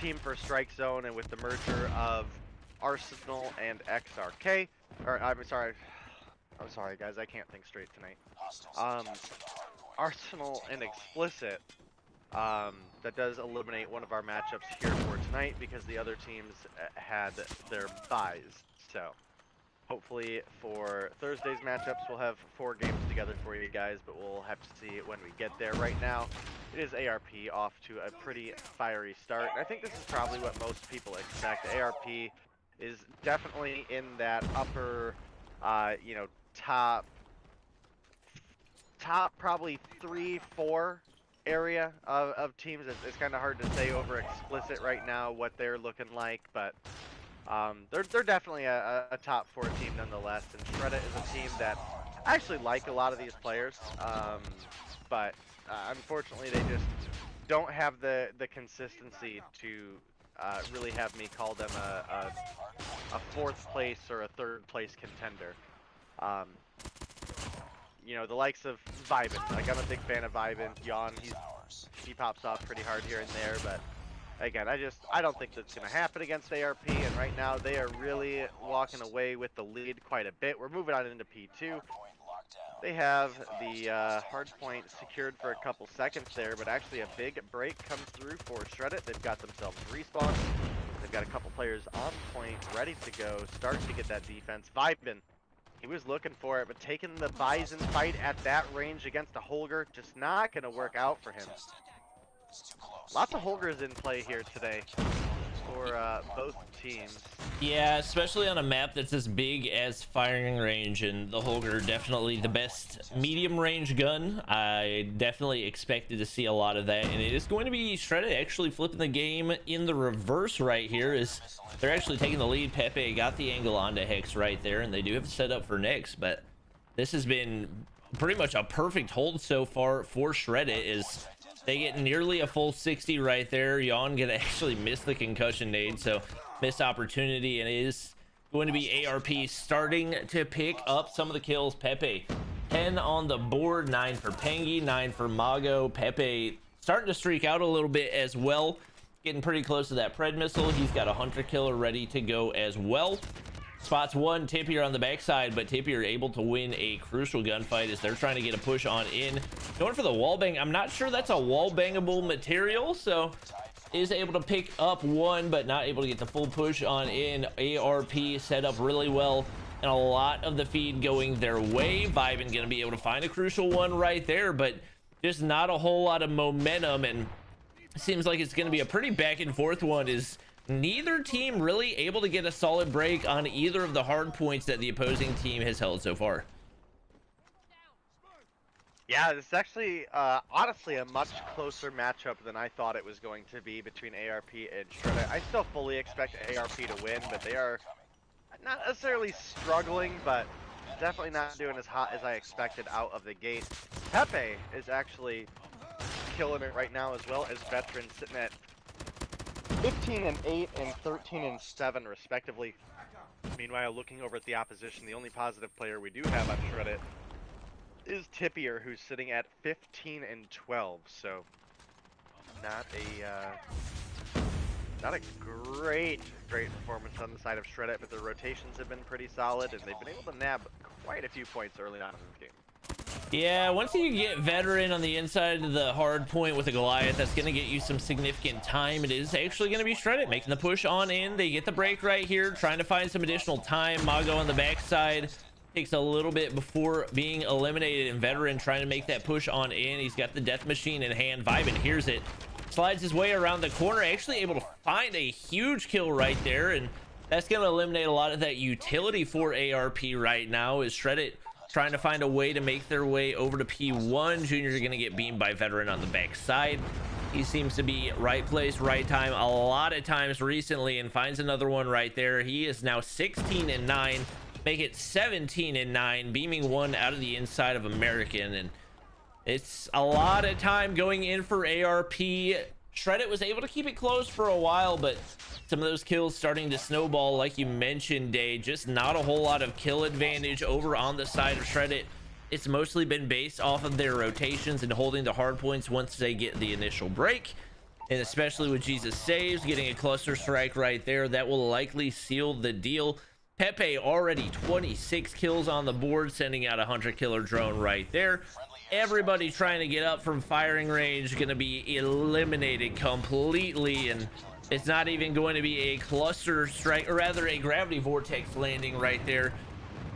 team for Strike Zone, and with the merger of Arsenal and XRK, or I'm sorry guys, I can't think straight tonight. Arsenal and Explicit, that does eliminate one of our matchups here for tonight because the other teams had their buys. So hopefully for Thursday's matchups we'll have 4 games together for you guys, but we'll have to see it when we get there. Right now it is ARP off to a pretty fiery start. I think this is probably what most people expect. ARP is definitely in that upper, you know, top probably 3-4 area of teams. It's kind of hard to say over Explicit right now what they're looking like, but they're definitely a top 4 team nonetheless. And Shredda is a team that I actually like a lot of these players, but unfortunately they just don't have the consistency to really have me call them a 4th place or a 3rd place contender. You know, the likes of Vibin. Like, I'm a big fan of Vibin. Yawn, he pops off pretty hard here and there, but again, I don't think that's going to happen against ARP, and right now they are really walking away with the lead quite a bit. We're moving on into P2. They have the hard point secured for a couple seconds there, but actually a big break comes through for Shreddit. They've got themselves respawn. They've got a couple players on point, ready to go, starting to get that defense. Vibin, he was looking for it, but taking the Bison fight at that range against a Holger, just not going to work out for him. Lots of Holgers in play here today for both teams. Yeah, especially on a map that's as big as firing range, and the Holger definitely the best medium range gun. I definitely expected to see a lot of that, and it is going to be Shredder actually flipping the game in the reverse right here, as they're actually taking the lead. Pepe got the angle onto Hex right there, and they do have to set up for next, but this has been pretty much a perfect hold so far for Shredder, is they get nearly a full 60 right there. Yawn gonna actually miss the concussion nade, so missed opportunity, and it is going to be ARP starting to pick up some of the kills. Pepe 10 on the board, 9 for Pengi, 9 for Mago. Pepe starting to streak out a little bit as well, getting pretty close to that pred missile. He's got a hunter killer ready to go as well. Spots one Tippier on the backside, but Tippier able to win a crucial gunfight as they're trying to get a push on in. Going for the wall bang. I'm not sure that's a wall bangable material, so is able to pick up one, but not able to get the full push on in. ARP set up really well, and a lot of the feed going their way. Vibin gonna be able to find a crucial one right there, but just not a whole lot of momentum, and seems like it's gonna be a pretty back and forth one, is neither team really able to get a solid break on either of the hard points that the opposing team has held so far. Yeah, this is actually honestly a much closer matchup than I thought it was going to be between ARP and Shredder. I still fully expect ARP to win, but they are not necessarily struggling, but definitely not doing as hot as I expected out of the gate. Pepe is actually killing it right now, as well as Veteran, sitting at 15 and 8 and 13 and 7 respectively. Meanwhile, looking over at the opposition, the only positive player we do have on Shreddit is Tippier, who's sitting at 15 and 12. So not Not a great performance on the side of Shreddit, but their rotations have been pretty solid, and they've been able to nab quite a few points early on in this game. Yeah, once you get veteran on the inside of the hard point with a Goliath, that's going to get you some significant time. It is actually going to be Shreddit making the push on in. They get the break right here, trying to find some additional time. Mago on the backside takes a little bit before being eliminated, and veteran trying to make that push on in. He's got the death machine in hand. Vibin hears it, slides his way around the corner, actually able to find a huge kill right there, and that's going to eliminate a lot of that utility for ARP right now. Is Shreddit trying to find a way to make their way over to P1. Junior's going to get beamed by veteran on the backside. He seems to be right place, right time a lot of times recently, and finds another one right there. He is now 16-9, make it 17-9, beaming one out of the inside of American, and it's a lot of time going in for ARP. Shreddit was able to keep it close for a while, but some of those kills starting to snowball, like you mentioned, Day. Just not a whole lot of kill advantage over on the side of Shreddit. It's mostly been based off of their rotations and holding the hard points once they get the initial break, and especially with Jesus saves, getting a cluster strike right there, that will likely seal the deal. Pepe already 26 kills on the board, sending out a 100-killer drone right there. Everybody trying to get up from firing range going to be eliminated completely, and it's not even going to be a cluster strike, or rather a gravity vortex landing right there.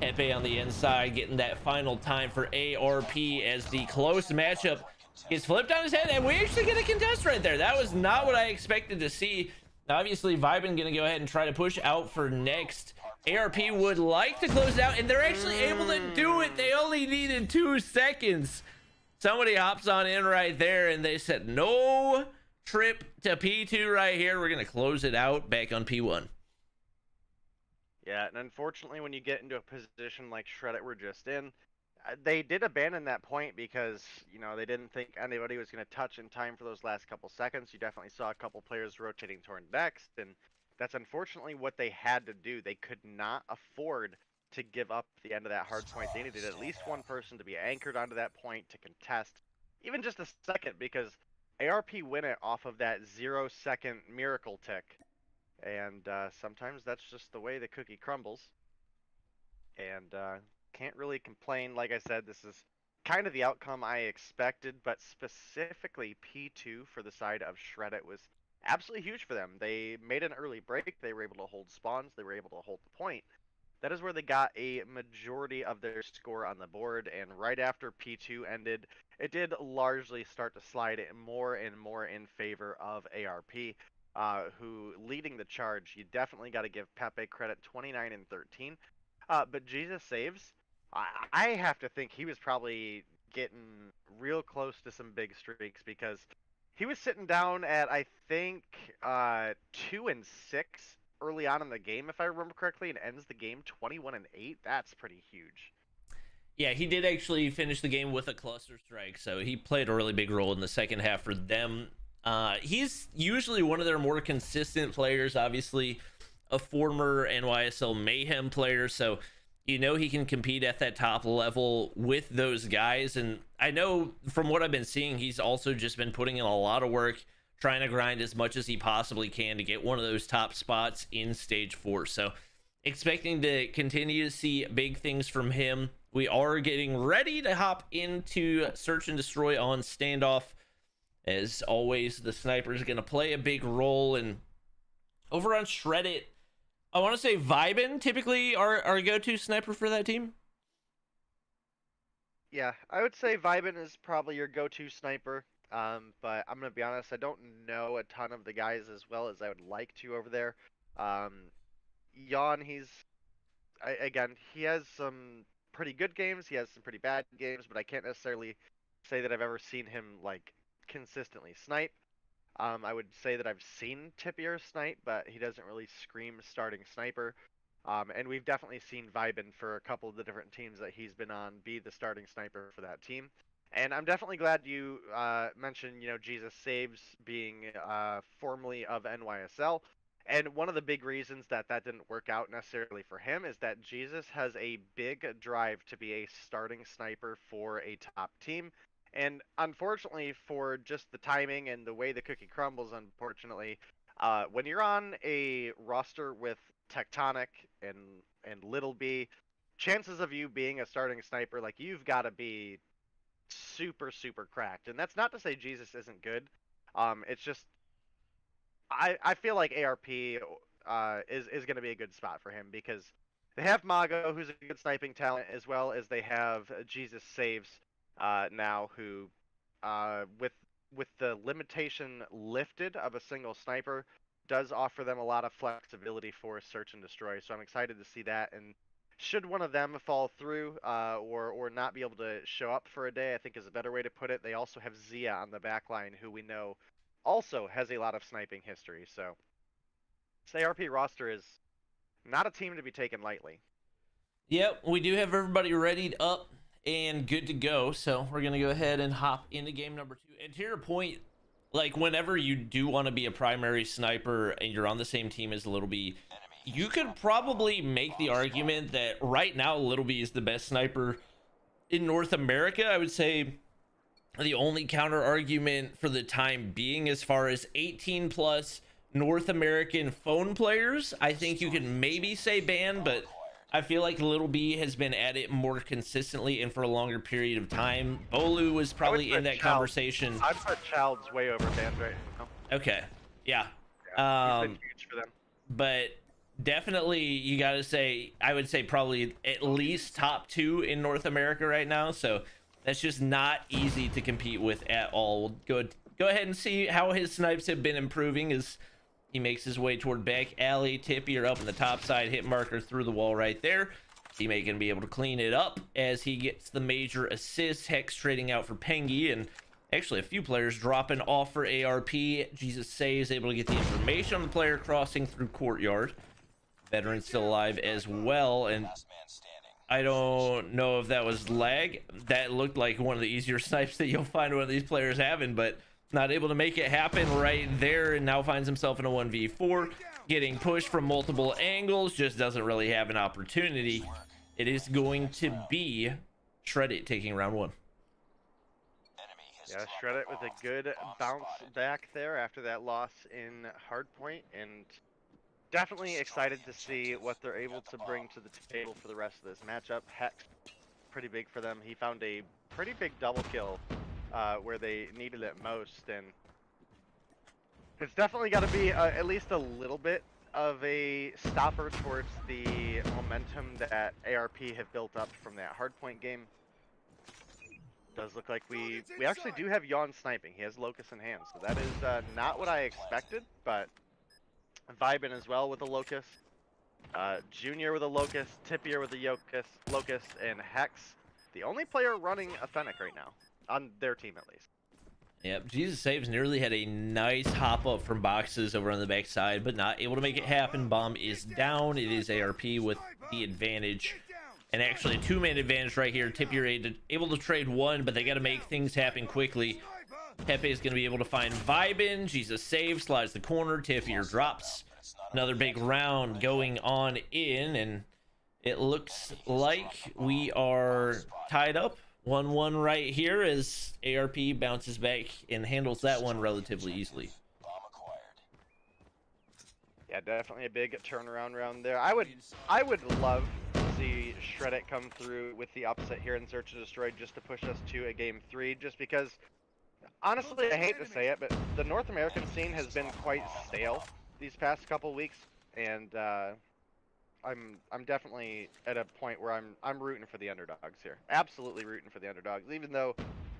Pepe on the inside getting that final time for ARP as the close matchup is flipped on his head, and we actually get a contest right there. That was not what I expected to see. Now, obviously, Vibin going to go ahead and try to push out for next. ARP would like to close it out, and they're actually able to do it. They only needed 2 seconds. Somebody hops on in right there, and they said no trip to P2 right here. We're going to close it out back on P1. Yeah, and unfortunately, when you get into a position like Shreddit we're just in, they did abandon that point because, you know, they didn't think anybody was going to touch in time for those last couple seconds. You definitely saw a couple players rotating toward next, and that's unfortunately what they had to do. They could not afford to give up the end of that hard point. They needed at least one person to be anchored onto that point to contest, even just a second, because ARP win it off of that 0-second miracle tick. And sometimes that's just the way the cookie crumbles. And can't really complain. Like I said, this is kind of the outcome I expected, but specifically P2 for the side of Shreddit was absolutely huge for them. They made an early break. They were able to hold spawns. They were able to hold the point. That is where they got a majority of their score on the board, and right after P2 ended, it did largely start to slide more and more in favor of ARP, who leading the charge. You definitely got to give Pepe credit, 29-13. But Jesus saves, I have to think he was probably getting real close to some big streaks, because he was sitting down at, I think, 2-6 early on in the game, if I remember correctly, and ends the game 21-8. That's pretty huge. Yeah, he did actually finish the game with a cluster strike, so he played a really big role in the second half for them. He's usually one of their more consistent players, obviously a former NYSL Mayhem player, so you know he can compete at that top level with those guys. And I know from what I've been seeing, he's also just been putting in a lot of work, trying to grind as much as he possibly can to get one of those top spots in stage 4. So expecting to continue to see big things from him. We are getting ready to hop into search and destroy on standoff. As always, the sniper is going to play a big role. And over on Shreddit, I want to say Vibin typically our go-to sniper for that team. Yeah, I would say Vibin is probably your go-to sniper. But I'm going to be honest, I don't know a ton of the guys as well as I would like to over there. Jan, again, he has some pretty good games. He has some pretty bad games, but I can't necessarily say that I've ever seen him, like, consistently snipe. I would say that I've seen Tippier snipe, but he doesn't really scream starting sniper. And we've definitely seen Vibin for a couple of the different teams that he's been on be the starting sniper for that team. And I'm definitely glad you mentioned, you know, Jesus Saves being formerly of NYSL. And one of the big reasons that that didn't work out necessarily for him is that Jesus has a big drive to be a starting sniper for a top team. And unfortunately, for just the timing and the way the cookie crumbles, unfortunately, When you're on a roster with Tectonic and Little B, chances of you being a starting sniper, like, you've got to be super, super cracked. And that's not to say Jesus isn't good. It's just I feel like ARP is going to be a good spot for him because they have Mago, who's a good sniping talent, as well as they have Jesus Saves now, who with the limitation lifted of a single sniper, does offer them a lot of flexibility for search and destroy. So I'm excited to see that. And should one of them fall through or not be able to show up for a day, I think is a better way to put it. They also have Zia on the back line, who we know also has a lot of sniping history. So this ARP roster is not a team to be taken lightly. Yep, we do have everybody readied up and good to go. So we're going to go ahead and hop into game number 2. And to your point, like, whenever you do want to be a primary sniper and you're on the same team as Little B, you could probably make the argument that right now Little B is the best sniper in North America. I would say the only counter argument for the time being, as far as 18 plus North American phone players, I think you can maybe say ban, but I feel like Little B has been at it more consistently and for a longer period of time. Bolu was probably in that conversation. I'd put Child's way over banned right now. Okay, yeah. He's been huge for them. But definitely you gotta say, I would say probably at least top 2 in North America right now. So that's just not easy to compete with at all. We'll go ahead and see how his snipes have been improving as he makes his way toward back alley. Tippy are up in the top side, hit marker through the wall right there. Teammate gonna be able to clean it up as he gets the major assist. Hex trading out for Pengy, and actually a few players dropping off for ARP. Jesus Saves able to get the information on the player crossing through courtyard. Veteran still alive as well, and I don't know if that was lag. That looked like one of the easier snipes that you'll find one of these players having, but not able to make it happen right there, and now finds himself in a 1v4, getting pushed from multiple angles, just doesn't really have an opportunity. It is going to be Shreddit taking round 1. Yeah, Shreddit with a good bounce back there after that loss in Hardpoint, and definitely excited to see what they're able to bring to the table for the rest of this matchup. Hex, pretty big for them. He found a pretty big double kill where they needed it most, and it's definitely got to be at least a little bit of a stopper towards the momentum that ARP have built up from that Hardpoint game. Does look like we actually do have Yawn sniping. He has Locust in hand, so that is not what I expected, but vibing as well with the Locust. Junior with a Locust, Tippier with a Locust, and Hex, the only player running a Fennec right now, on their team at least. Yep, Jesus Saves nearly had a nice hop up from boxes over on the backside, but not able to make it happen. Bomb is down. It is ARP with the advantage. And actually a 2-man advantage right here. Tippier able to trade 1, but they got to make things happen quickly. Pepe is going to be able to find Vibin. Jesus Saves, slides the corner. Tippier drops. Another big round going on in, and it looks like we are tied up 1-1 right here as ARP bounces back and handles that one relatively easily. Yeah, definitely a big turnaround round there. I would love to see Shreddit come through with the upset here in Search and Destroy just to push us to a game 3, just because honestly, I hate to say it, but the North American scene has been quite stale these past couple weeks, and I'm definitely at a point where I'm rooting for the underdogs here. Absolutely rooting for the underdogs. Even though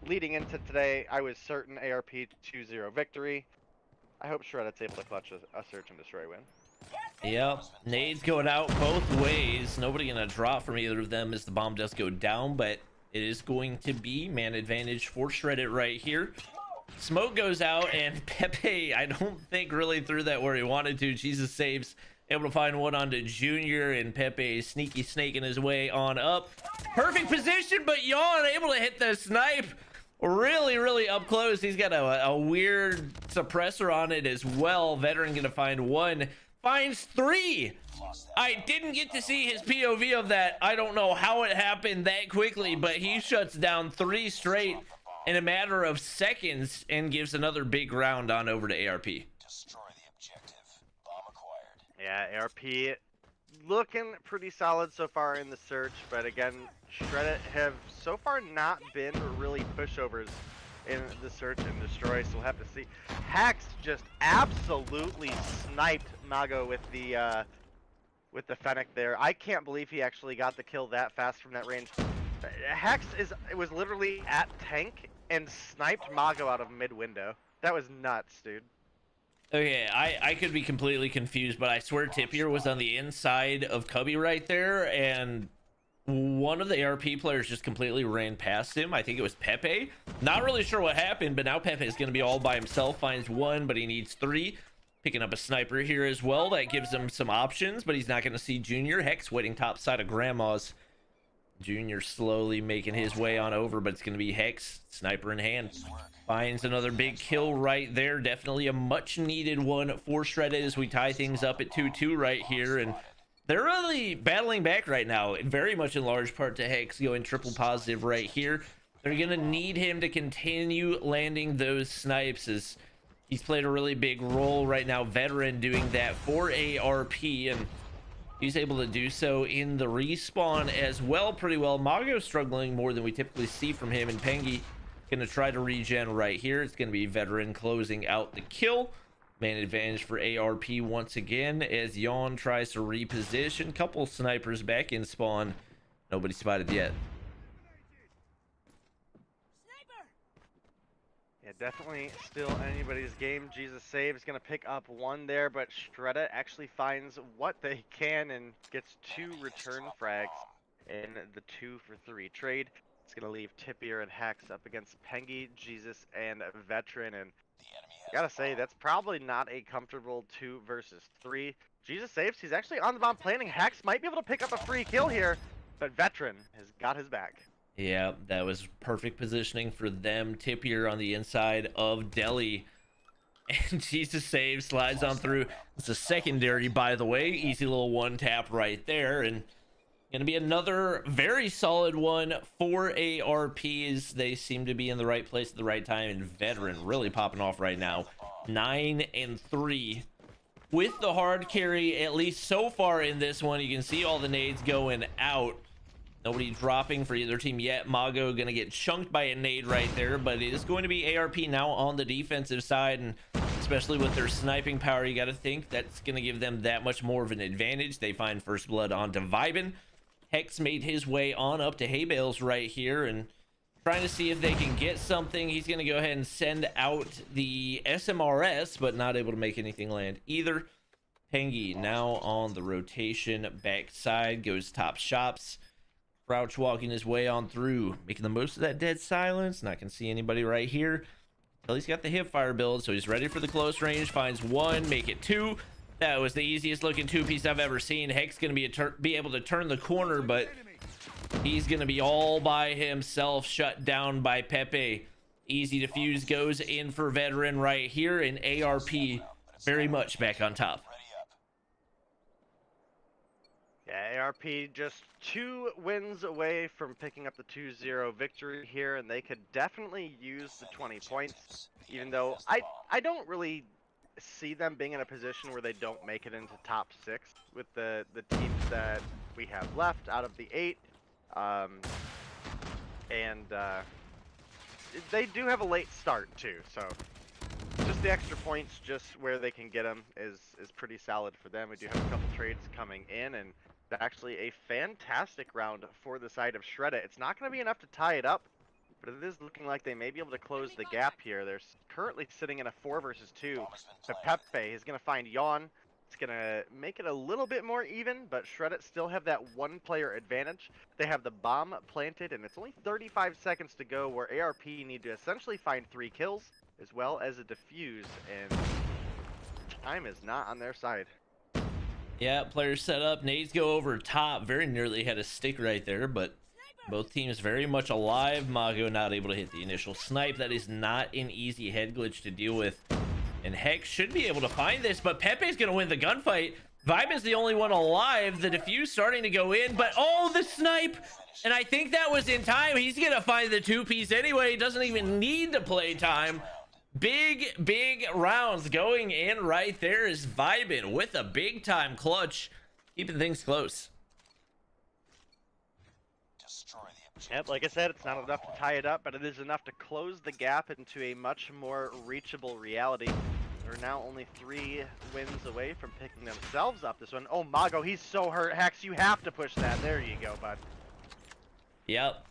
leading into today, I was certain ARP 2-0 victory. I hope Shreddit's able to clutch a Search and Destroy win. Yep, nades going out both ways. Nobody gonna drop from either of them as the bomb does go down, but it is going to be man advantage for Shreddit right here. Smoke goes out, and Pepe, I don't think really threw that where he wanted to. Jesus Saves, able to find one onto Junior, and Pepe sneaky snaking his way on up. Perfect position, but Yawn able to hit the snipe really up close. He's got a weird suppressor on it as well. Veteran gonna find 1, finds 3. I didn't get to see his POV of that. I don't know how it happened that quickly, but he shuts down 3 straight in a matter of seconds and gives another big round on over to ARP. Destroy the objective. Yeah, ARP looking pretty solid so far in the search, but again, Shreddit have so far not been really pushovers in the search and destroy, so we'll have to see. Hex just absolutely sniped Mago with the Fennec there. I can't believe he actually got the kill that fast from that range. Hex was literally at tank and sniped Mago out of mid window. That was nuts, dude. Okay, I could be completely confused, but I swear Tipier was on the inside of Cubby right there, and one of the ARP players just completely ran past him. I think it was Pepe. Not really sure what happened, but now Pepe is going to be all by himself. Finds one, but he needs three. Picking up a sniper here as well. That gives him some options, but he's not going to see Junior. Hex waiting top side of Grandma's. Junior slowly making his way on over, but it's going to be Hex, sniper in hand. Finds another big kill right there. Definitely a much needed one for Shredded as we tie things up at 2-2 right here. And they're really battling back right now, very much in large part to Hex going triple positive right here. They're going to need him to continue landing those snipes as he's played a really big role right now. Veteran doing that for ARP, and he's able to do so in the respawn as well pretty well. Mago struggling more than we typically see from him, and Pengi gonna try to regen right here. It's gonna be Veteran closing out the kill. Man advantage for ARP once again as Yawn tries to reposition. Couple snipers back in spawn. Nobody spotted yet. Yeah, definitely still anybody's game. Jesus Save is going to pick up one there, but Shredda actually finds what they can and gets 2 return frags in the 2-for-3 trade. It's going to leave Tipier and Hex up against Pengi, Jesus, and Veteran. And I gotta say, that's probably not a comfortable 2 versus 3. Jesus saves. He's actually on the bomb planning. Hex might be able to pick up a free kill here, but Veteran has got his back. Yeah, that was perfect positioning for them. Tipier on the inside of Delhi. And Jesus saves, slides on through. It's a secondary, by the way. Easy little one tap right there. And going to be another very solid one for ARPs. They seem to be in the right place at the right time. And Veteran really popping off right now. 9-3. With the hard carry, at least so far in this one, you can see all the nades going out. Nobody dropping for either team yet. Mago going to get chunked by a nade right there, but it is going to be ARP now on the defensive side, and especially with their sniping power, you got to think that's going to give them that much more of an advantage. They find first blood onto Vibin. Hex made his way on up to Hay Bales right here and trying to see if they can get something. He's going to go ahead and send out the SMRS, but not able to make anything land either. Pengi now on the rotation backside, goes top shops. Crouch walking his way on through, making the most of that dead silence. Not gonna see anybody right here. Well, he's got the hip fire build, so he's ready for the close range. Finds one, make it 2. That was the easiest looking 2-piece I've ever seen. Hex gonna be able to turn the corner, but he's gonna be all by himself, shut down by Pepe. Easy defuse goes in for Veteran right here, and ARP very much back on top. Yeah, ARP just 2 wins away from picking up the 2-0 victory here, and they could definitely use the 20 points, even though I don't really see them being in a position where they don't make it into top 6 with the teams that we have left out of the 8. They do have a late start too, so just the extra points just where they can get them is pretty solid for them. We do have a couple trades coming in, and actually a fantastic round for the side of Shredda. It's not going to be enough to tie it up, but it is looking like they may be able to close the gap here. They're currently sitting in a 4 versus 2. But Pepe is going to find Yawn. It's going to make it a little bit more even, but Shredda still have that 1-player advantage. They have the bomb planted, and it's only 35 seconds to go, where ARP need to essentially find 3 kills as well as a defuse, and time is not on their side. Yeah, players set up. Nades go over top. Very nearly had a stick right there, but both teams very much alive. Mago not able to hit the initial snipe. That is not an easy head glitch to deal with. And Hex should be able to find this, but Pepe's going to win the gunfight. Vibin's the only one alive. The defuse starting to go in, but oh, the snipe! And I think that was in time. He's going to find the 2-piece anyway. He doesn't even need to play time. Big rounds going in right there is Vibin with a big time clutch, keeping things close. Destroy the objective. Yep, like I said, it's not enough to tie it up, but it is enough to close the gap into a much more reachable reality. They're now only 3 wins away from picking themselves up this one. Oh, Mago, he's so hurt. Hex, you have to push that. There you go, bud. Yep.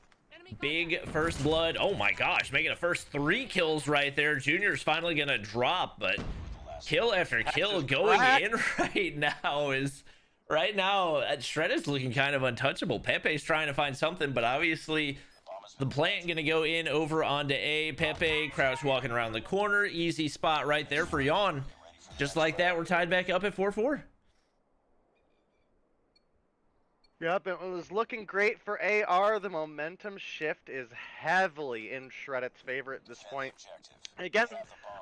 Big first blood. Oh my gosh, making a first 3 kills right there. Junior's finally gonna drop, but kill after kill going in right now is Shred is looking kind of untouchable. Pepe's trying to find something, but obviously the plant gonna go in over onto A. Pepe crouch walking around the corner. Easy spot right there for Yawn. Just like that, we're tied back up at 4-4. Yep, it was looking great for AR. The momentum shift is heavily in Shredit's favor at this point. Again,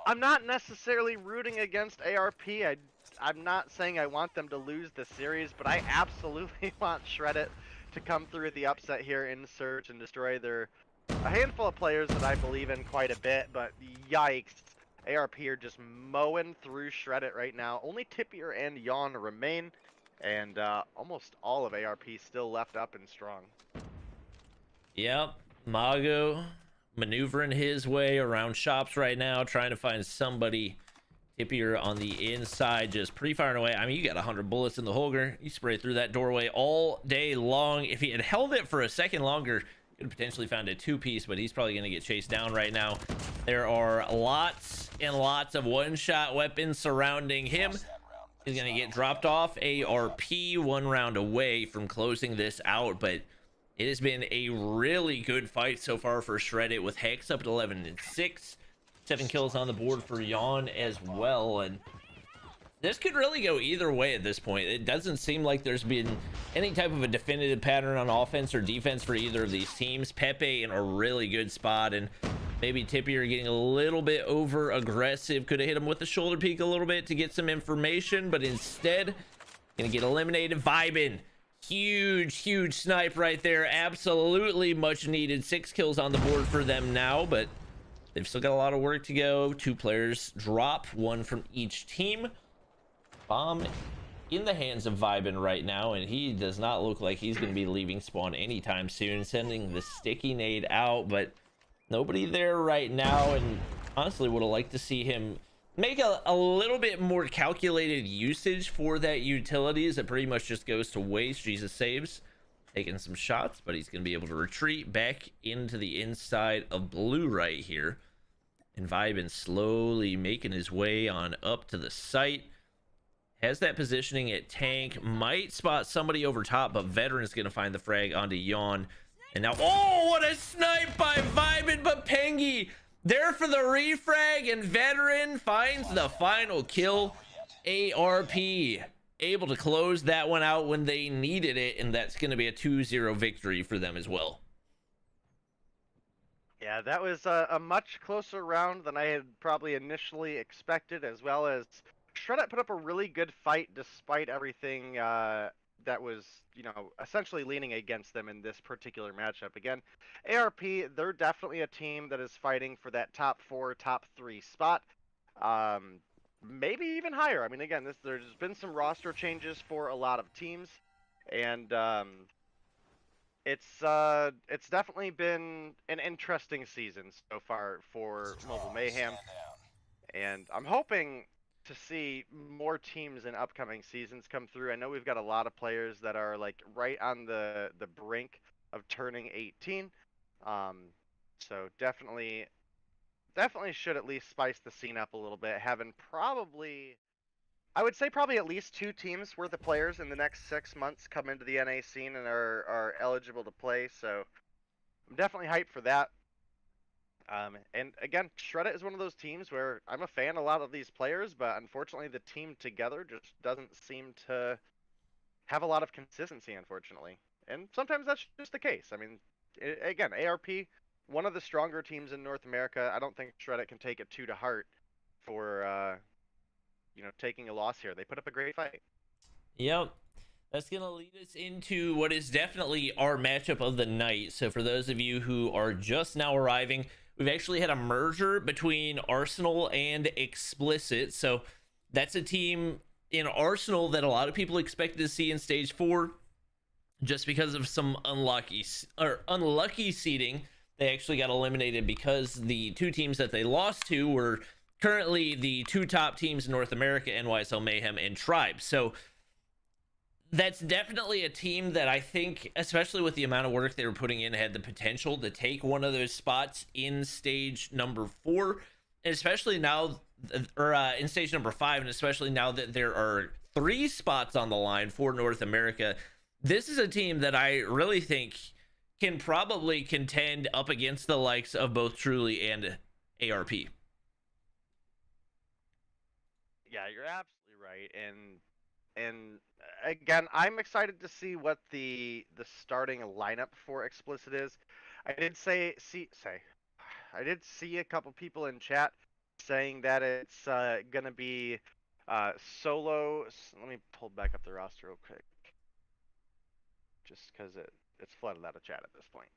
I'm not necessarily rooting against ARP. I'm not saying I want them to lose the series, but I absolutely want Shredit to come through with the upset here in Search and destroy their a handful of players that I believe in quite a bit, but yikes. ARP are just mowing through Shredit right now. Only Tippier and Yawn remain, and almost all of ARP still left up and strong. Yep, Mago maneuvering his way around shops right now, trying to find somebody. Tippier on the inside, just pre-firing away. I mean, you got 100 bullets in the Holger. You spray through that doorway all day long. If he had held it for a second longer, could have potentially found a 2-piece, but he's probably going to get chased down right now. There are lots and lots of one-shot weapons surrounding him. He's going to get dropped off. ARP 1 round away from closing this out, but it has been a really good fight so far for Shreddit, with Hex up at 11-6. 7 kills on the board for Yawn as well, and this could really go either way at this point. It doesn't seem like there's been any type of a definitive pattern on offense or defense for either of these teams. Pepe in a really good spot, and maybe Tippier getting a little bit over aggressive. Could have hit him with the shoulder peek a little bit to get some information, but instead gonna get eliminated. Vibin, huge snipe right there, absolutely much needed. 6 kills on the board for them now, but they've still got a lot of work to go. 2 players drop, 1 from each team. Bomb in the hands of Vibin right now, and he does not look like he's going to be leaving spawn anytime soon. Sending the sticky nade out, but nobody there right now, and honestly would have liked to see him make a little bit more calculated usage for that utilities. It pretty much just goes to waste. Jesus saves, taking some shots, but he's going to be able to retreat back into the inside of blue right here. And Vibin slowly making his way on up to the site. Has that positioning at tank. Might spot somebody over top, but Veteran's going to find the frag onto Yawn. And now, oh, what a snipe by Vibin, but Pengi there for the refrag, and Veteran finds the final kill. ARP able to close that one out when they needed it, and that's going to be a 2-0 victory for them as well. Yeah, that was a much closer round than I had probably initially expected, as well as Shredit put up a really good fight despite everything that was, you know, essentially leaning against them in this particular matchup. Again, ARP, they're definitely a team that is fighting for that top 4, top 3 spot. Maybe even higher. I mean, again, there's been some roster changes for a lot of teams, and it's definitely been an interesting season so far for Mobile Mayhem, and I'm hoping to see more teams in upcoming seasons come through. I know we've got a lot of players that are like right on the brink of turning 18, so definitely should at least spice the scene up a little bit, having probably, I would say probably at least 2 teams worth of players in the next 6 months come into the NA scene and are eligible to play, so I'm definitely hyped for that. And again, Shredit is one of those teams where I'm a fan of a lot of these players, but unfortunately the team together just doesn't seem to have a lot of consistency, unfortunately. And sometimes that's just the case. I mean, again, ARP, one of the stronger teams in North America. I don't think Shredit can take it too to heart for, you know, taking a loss here. They put up a great fight. Yep. That's going to lead us into what is definitely our matchup of the night. So for those of you who are just now arriving, we've actually had a merger between Arsenal and Explicit. So that's a team in Arsenal that a lot of people expected to see in stage 4, just because of some unlucky seeding. They actually got eliminated because the 2 teams that they lost to were currently the 2 top teams in North America, NYSL Mayhem and Tribe. So that's definitely a team that I think, especially with the amount of work they were putting in, had the potential to take one of those spots in stage number 4, and especially now, or in stage number 5, and especially now that there are 3 spots on the line for North America. This is a team that I really think can probably contend up against the likes of both Truly and ARP. Yeah, you're absolutely right, and again, I'm excited to see what the starting lineup for Explicit is. I did I did see a couple people in chat saying that it's gonna be solo. Let me pull back up the roster real quick, just because it's flooded out of chat at this point.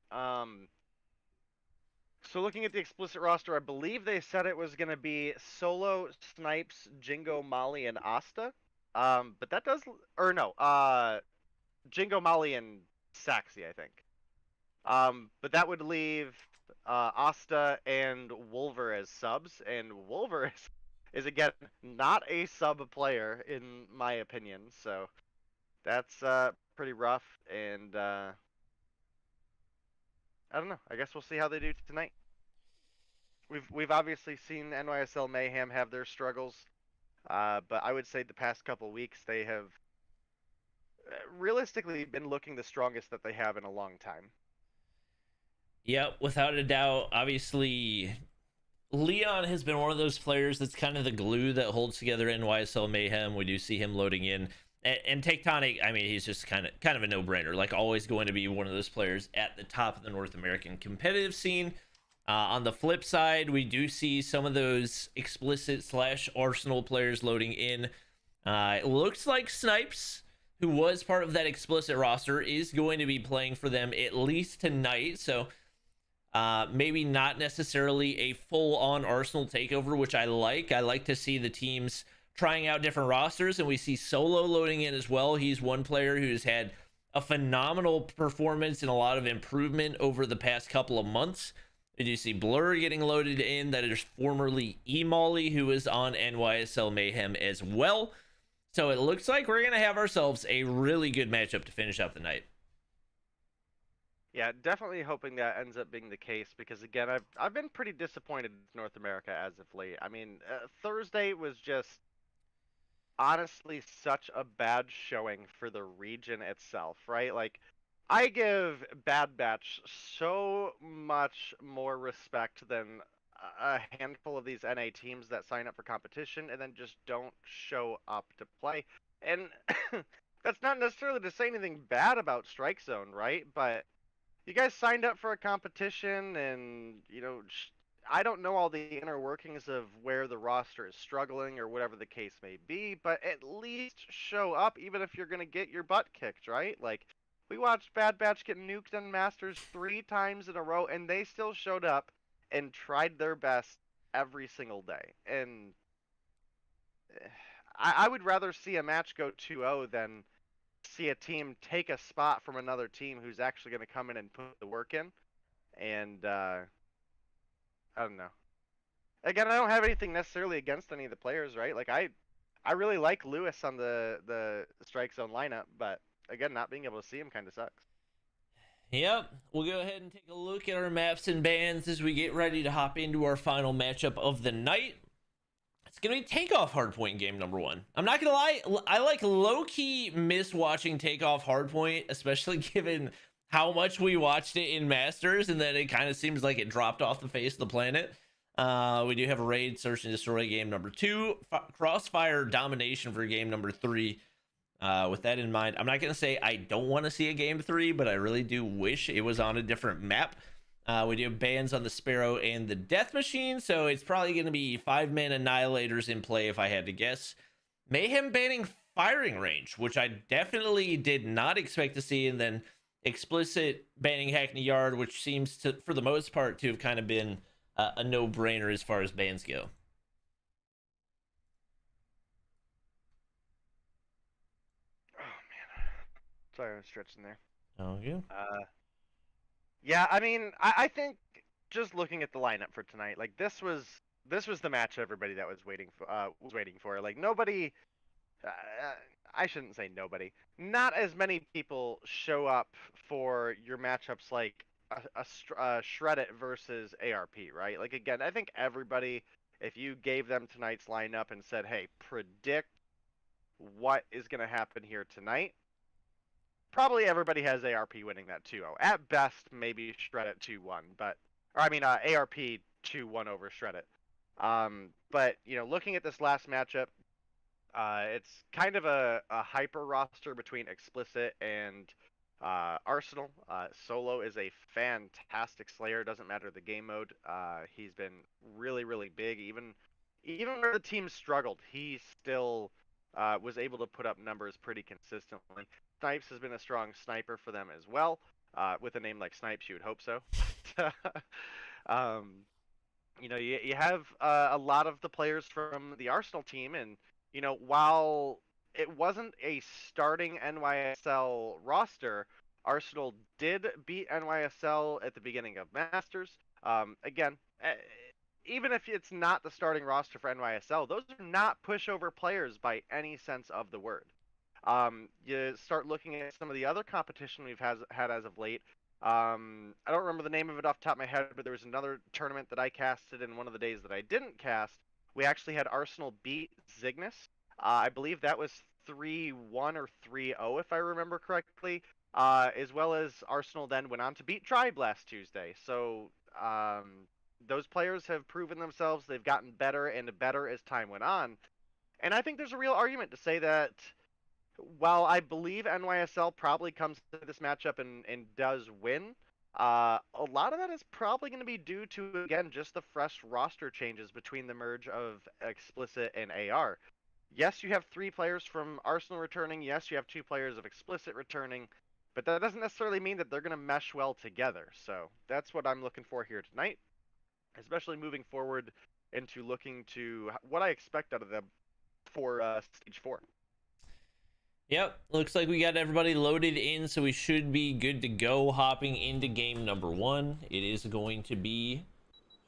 So looking at the Explicit roster, I believe they said it was gonna be Solo, Snipes, Jingo, Molly, and Asta. But that does, or no, Jingo, Molly, and Saxy, I think. But that would leave Asta and Wolver as subs, and Wolver is again not a sub player in my opinion. So that's pretty rough, and I don't know. I guess we'll see how they do tonight. We've obviously seen NYSL Mayhem have their struggles, but I would say the past couple weeks they have realistically been looking the strongest that they have in a long time. Yep, without a doubt. Obviously, Leon has been one of those players that's kind of the glue that holds together NYSL Mayhem. We do see him loading in. And Tectonic, I mean, he's just kind of a no-brainer. Like, always going to be one of those players at the top of the North American competitive scene. On the flip side, we do see some of those Explicit / Arsenal players loading in. It looks like Snipes, who was part of that Explicit roster, is going to be playing for them at least tonight. So maybe not necessarily a full-on Arsenal takeover, which I like. I like to see the teams trying out different rosters, and we see Solo loading in as well. He's one player who's had a phenomenal performance and a lot of improvement over the past couple of months. Did you see Blur getting loaded in? That is formerly E-Molly, who is on NYSL Mayhem as well. So it looks like we're going to have ourselves a really good matchup to finish out the night. Yeah, definitely hoping that ends up being the case, because again, I've been pretty disappointed with North America as of late. I mean, Thursday was just honestly such a bad showing for the region itself, right? Like, I give Bad Batch so much more respect than a handful of these NA teams that sign up for competition and then just don't show up to play. And that's not necessarily to say anything bad about Strike Zone, right? But you guys signed up for a competition, and, you know, I don't know all the inner workings of where the roster is struggling or whatever the case may be, but at least show up, even if you're going to get your butt kicked, right? Like, we watched Bad Batch get nuked on Masters 3 times in a row, and they still showed up and tried their best every single day. And I would rather see a match go 2-0 than see a team take a spot from another team who's actually going to come in and put the work in. And I don't know. Again, I don't have anything necessarily against any of the players, right? Like, I really like Lewis on the Strike Zone lineup, but again, not being able to see him kind of sucks. Yep, we'll go ahead and take a look at our maps and bans as we get ready to hop into our final matchup of the night. It's going to be Takeoff Hardpoint game number 1. I'm not going to lie, I like low-key miss watching Takeoff Hardpoint, especially given how much we watched it in Masters, and then it kind of seems like it dropped off the face of the planet. We do have a Raid Search and Destroy game number 2, Crossfire Domination for game number 3. With that in mind, I'm not going to say I don't want to see a game 3, but I really do wish it was on a different map. We do have bans on the Sparrow and the Death Machine, so it's probably going to be 5-man Annihilators in play if I had to guess. Mayhem banning Firing Range, which I definitely did not expect to see, and then Explicit banning Hackney Yard, which seems to, for the most part, to have kind of been a no-brainer as far as bans go. Sorry, I'm stretching there. Oh, yeah. Yeah, I mean, I think just looking at the lineup for tonight, like this was the match everybody that was waiting for. Like nobody, uh, I shouldn't say nobody. Not as many people show up for your matchups like Shred It versus ARP, right? Like again, I think everybody, if you gave them tonight's lineup and said, "Hey, predict what is going to happen here tonight," probably everybody has ARP winning that 2-0. At best, maybe Shred It 2-1, but ARP 2-1 over Shred It. But you know, looking at this last matchup, it's kind of a hyper roster between Explicit and Arsenal. Solo is a fantastic Slayer. Doesn't matter the game mode. He's been really, really big. Even where the team struggled, he still was able to put up numbers pretty consistently. Snipes has been a strong sniper for them as well. With a name like Snipes, you would hope so. You know, you have a lot of the players from the Arsenal team, and you know, while it wasn't a starting NYSL roster, Arsenal did beat NYSL at the beginning of Masters. Again, even if it's not the starting roster for NYSL, those are not pushover players by any sense of the word. You start looking at some of the other competition we've had as of late. I don't remember the name of it off the top of my head, but there was another tournament that I casted in one of the days that I didn't cast. We actually had Arsenal beat Cygnus. I believe that was 3-1 or 3-0, if I remember correctly. As well as Arsenal then went on to beat Tribe last Tuesday. So those players have proven themselves. They've gotten better and better as time went on. And I think there's a real argument to say that while I believe NYSL probably comes to this matchup and does win, a lot of that is probably going to be due to, again, just the fresh roster changes between the merge of Explicit and AR. Yes, you have 3 players from Arsenal returning. Yes, you have 2 players of Explicit returning. But that doesn't necessarily mean that they're going to mesh well together. So that's what I'm looking for here tonight, especially moving forward into looking to what I expect out of them for Stage 4. Yep, looks like we got everybody loaded in, so we should be good to go hopping into game number 1. It is going to be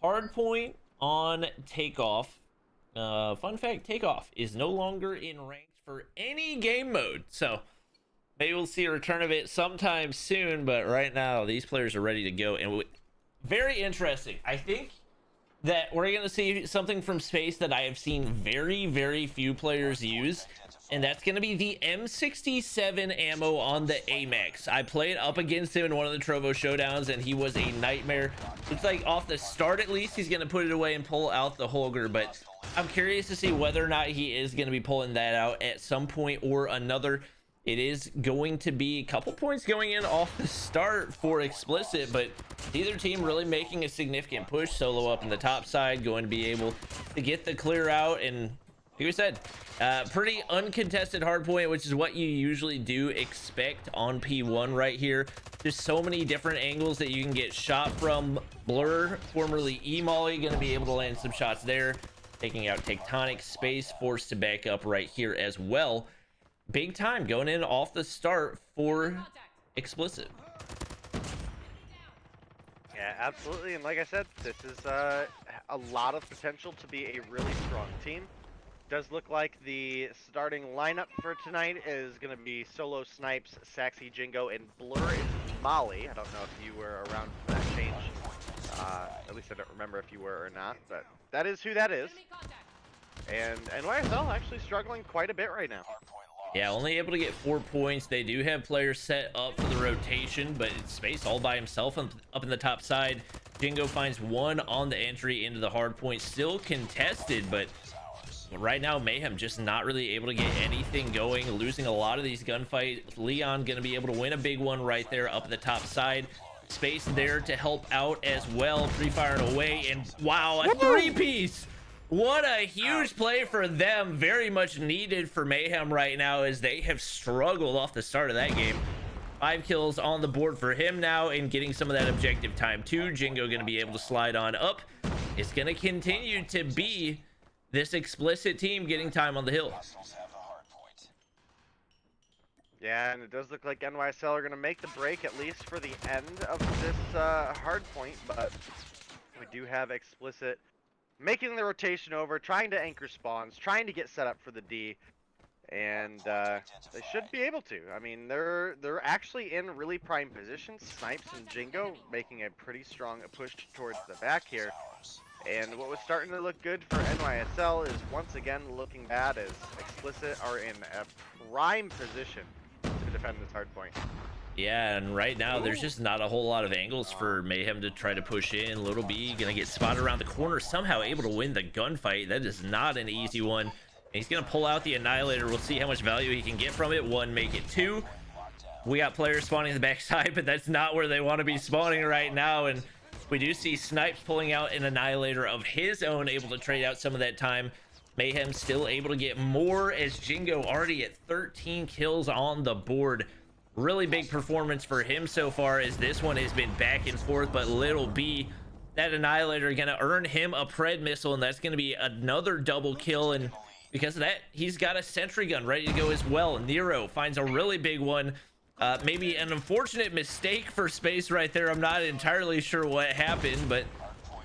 Hardpoint on Takeoff. Fun fact, Takeoff is no longer in ranked for any game mode, so maybe we'll see a return of it sometime soon, but right now these players are ready to go. And very interesting. I think that we're going to see something from Space that I have seen very, very few players use, and that's going to be the M67 ammo on the Amex. I played up against him in one of the Trovo showdowns, and he was a nightmare. It's like off the start, at least, he's going to put it away and pull out the Holger, but I'm curious to see whether or not he is going to be pulling that out at some point or another. It is going to be a couple points going in off the start for Explicit, but either team really making a significant push. Solo up in the top side, going to be able to get the clear out, and like we said, pretty uncontested hardpoint, which is what you usually do expect on P1 right here. There's so many different angles that you can get shot from. Blur, formerly E-Molly, going to be able to land some shots there, taking out Tectonic. Space forced to back up right here as well. Big time going in off the start for Explicit. Yeah, absolutely. And like I said, this is a lot of potential to be a really strong team. Does look like the starting lineup for tonight is going to be Solo, Snipes, Saxy, Jingo, and Blur is Molly. I don't know if you were around for that change. At least I don't remember if you were or not, but that is who that is. And NYSL actually struggling quite a bit right now. Yeah, only able to get 4 points. They do have players set up for the rotation, but it's Space all by himself up in the top side. Jingo finds 1 on the entry into the hard point, still contested, but right now Mayhem just not really able to get anything going, losing a lot of these gunfights. Leon gonna be able to win a big one right there up at the top side. Space there to help out as well, pre-firing away, and wow, a 3-piece. What a huge play for them. Very much needed for Mayhem right now, as they have struggled off the start of that game. 5 kills on the board for him now, and getting some of that objective time too. Jingo going to be able to slide on up it's going to continue to be this explicit team getting time on the hill. Hostiles have the hard point. Yeah, and it does look like NYSL are going to make the break, at least for the end of this hard point, but we do have explicit making the rotation over, trying to anchor spawns, trying to get set up for the D, and they should be able to. I mean, they're actually in really prime positions. Snipes and Jingo making a pretty strong push towards the back here. And what was starting to look good for NYSL is once again looking bad, as Explicit are in a prime position to defend this hard point. Yeah, and right now there's just not a whole lot of angles for Mayhem to try to push in. Little B gonna get spotted around the corner, somehow able to win the gunfight. That is not an easy one. And he's gonna pull out the Annihilator. We'll see how much value he can get from it. One, make it two. We got players spawning the backside, but that's not where they want to be spawning right now. And we do see Snipes pulling out an Annihilator of his own, able to trade out some of that time. Mayhem still able to get more, as Jingo already at 13 kills on the board. Really big performance for him so far, as this one has been back and forth, but Little B, that Annihilator, gonna earn him a Pred missile, and that's gonna be another double kill. And because of that, he's got a sentry gun ready to go as well. Nero finds a really big one. Maybe an unfortunate mistake for Space right there. I'm not entirely sure what happened, but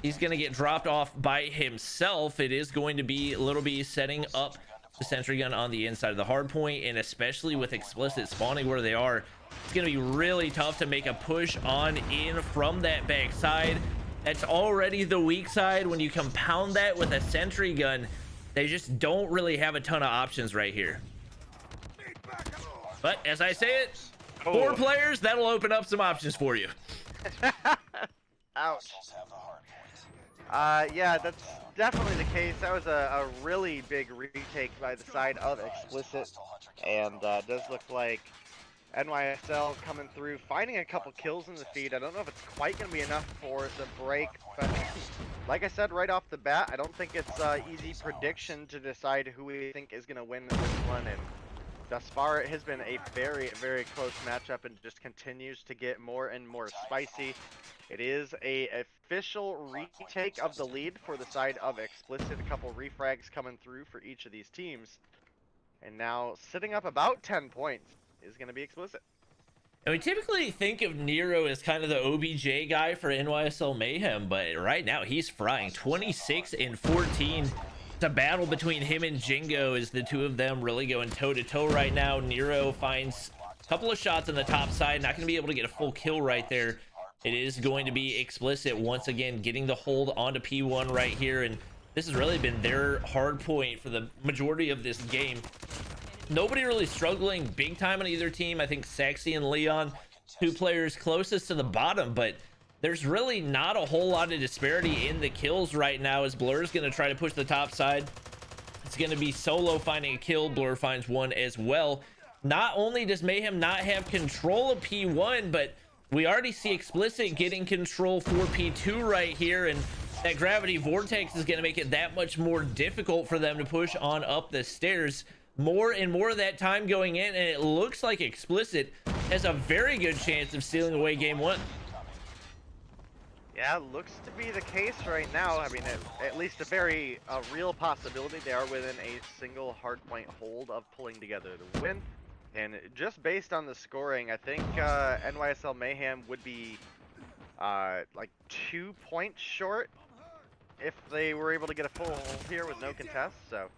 he's gonna get dropped off by himself. It is going to be Little B setting up the sentry gun on the inside of the hard point, and especially with Explicit spawning where they are, it's going to be really tough to make a push on in from that back side. That's already the weak side. When you compound that with a sentry gun, they just don't really have a ton of options right here. But as I say it, 4 players, that'll open up some options for you. Ouch. Hostiles have the hard point. Yeah, that's definitely the case. That was a really big retake by the side of Explicit, and does look like NYSL coming through, finding a couple kills in the feed. I don't know if it's quite going to be enough for the break, but like I said right off the bat, I don't think it's easy prediction to decide who we think is going to win this one, and thus far it has been a very, very close matchup and just continues to get more and more spicy. It is a official retake of the lead for the side of Explicit. A couple refrags coming through for each of these teams. And now sitting up about 10 points is going to be Explicit. And we typically think of Nero as kind of the OBJ guy for NYSL Mayhem, but right now he's frying 26 and 14. It's a battle between him and Jingo, as the two of them really going toe-to-toe right now. Nero finds a couple of shots on the top side, not going to be able to get a full kill right there. It is going to be Explicit once again getting the hold onto P1 right here, and this has really been their hard point for the majority of this game. Nobody really struggling big time on either team. I think Saxy and Leon, 2 players closest to the bottom, but there's really not a whole lot of disparity in the kills right now, as Blur's going to try to push the top side. It's going to be Solo finding a kill. Blur finds one as well. Not only does Mayhem not have control of P1, but we already see Explicit getting control for P2 right here, and that gravity vortex is going to make it that much more difficult for them to push on up the stairs. More and more of that time going in, and it looks like Explicit has a very good chance of stealing away game 1. Yeah, looks to be the case right now. I mean, at least a very real possibility. They are within a single hardpoint hold of pulling together to win. And just based on the scoring, I think NYSL Mayhem would be like 2 points short if they were able to get a full hold here with no contest. So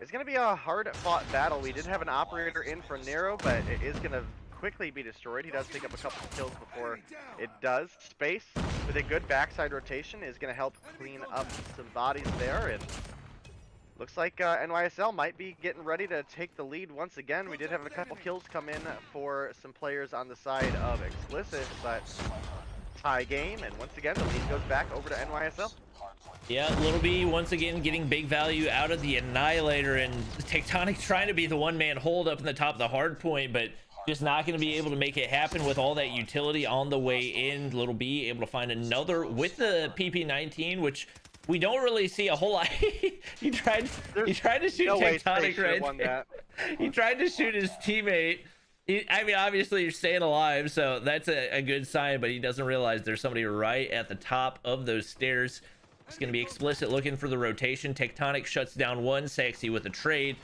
it's going to be a hard-fought battle. We did have an operator in for Nero, but it is going to quickly be destroyed. He does pick up a couple of kills before it does. Space, with a good backside rotation, is going to help clean up some bodies there. And looks like NYSL might be getting ready to take the lead once again. We did have a couple kills come in for some players on the side of Explicit, but tie game, and once again the lead goes back over to NYSL. Yeah, Little B once again getting big value out of the Annihilator, and Tectonic trying to be the one-man hold up in the top of the hard point, but just not going to be able to make it happen with all that utility on the way in. Little B able to find another with the PP-19, which we don't really see a whole lot. he tried to shoot no Tectonic right there. He tried to shoot his teammate. I mean, obviously you're staying alive, so that's a good sign, but he doesn't realize there's somebody right at the top of those stairs. It's going to be Explicit looking for the rotation. Tectonic shuts down one. Sexy with a trade.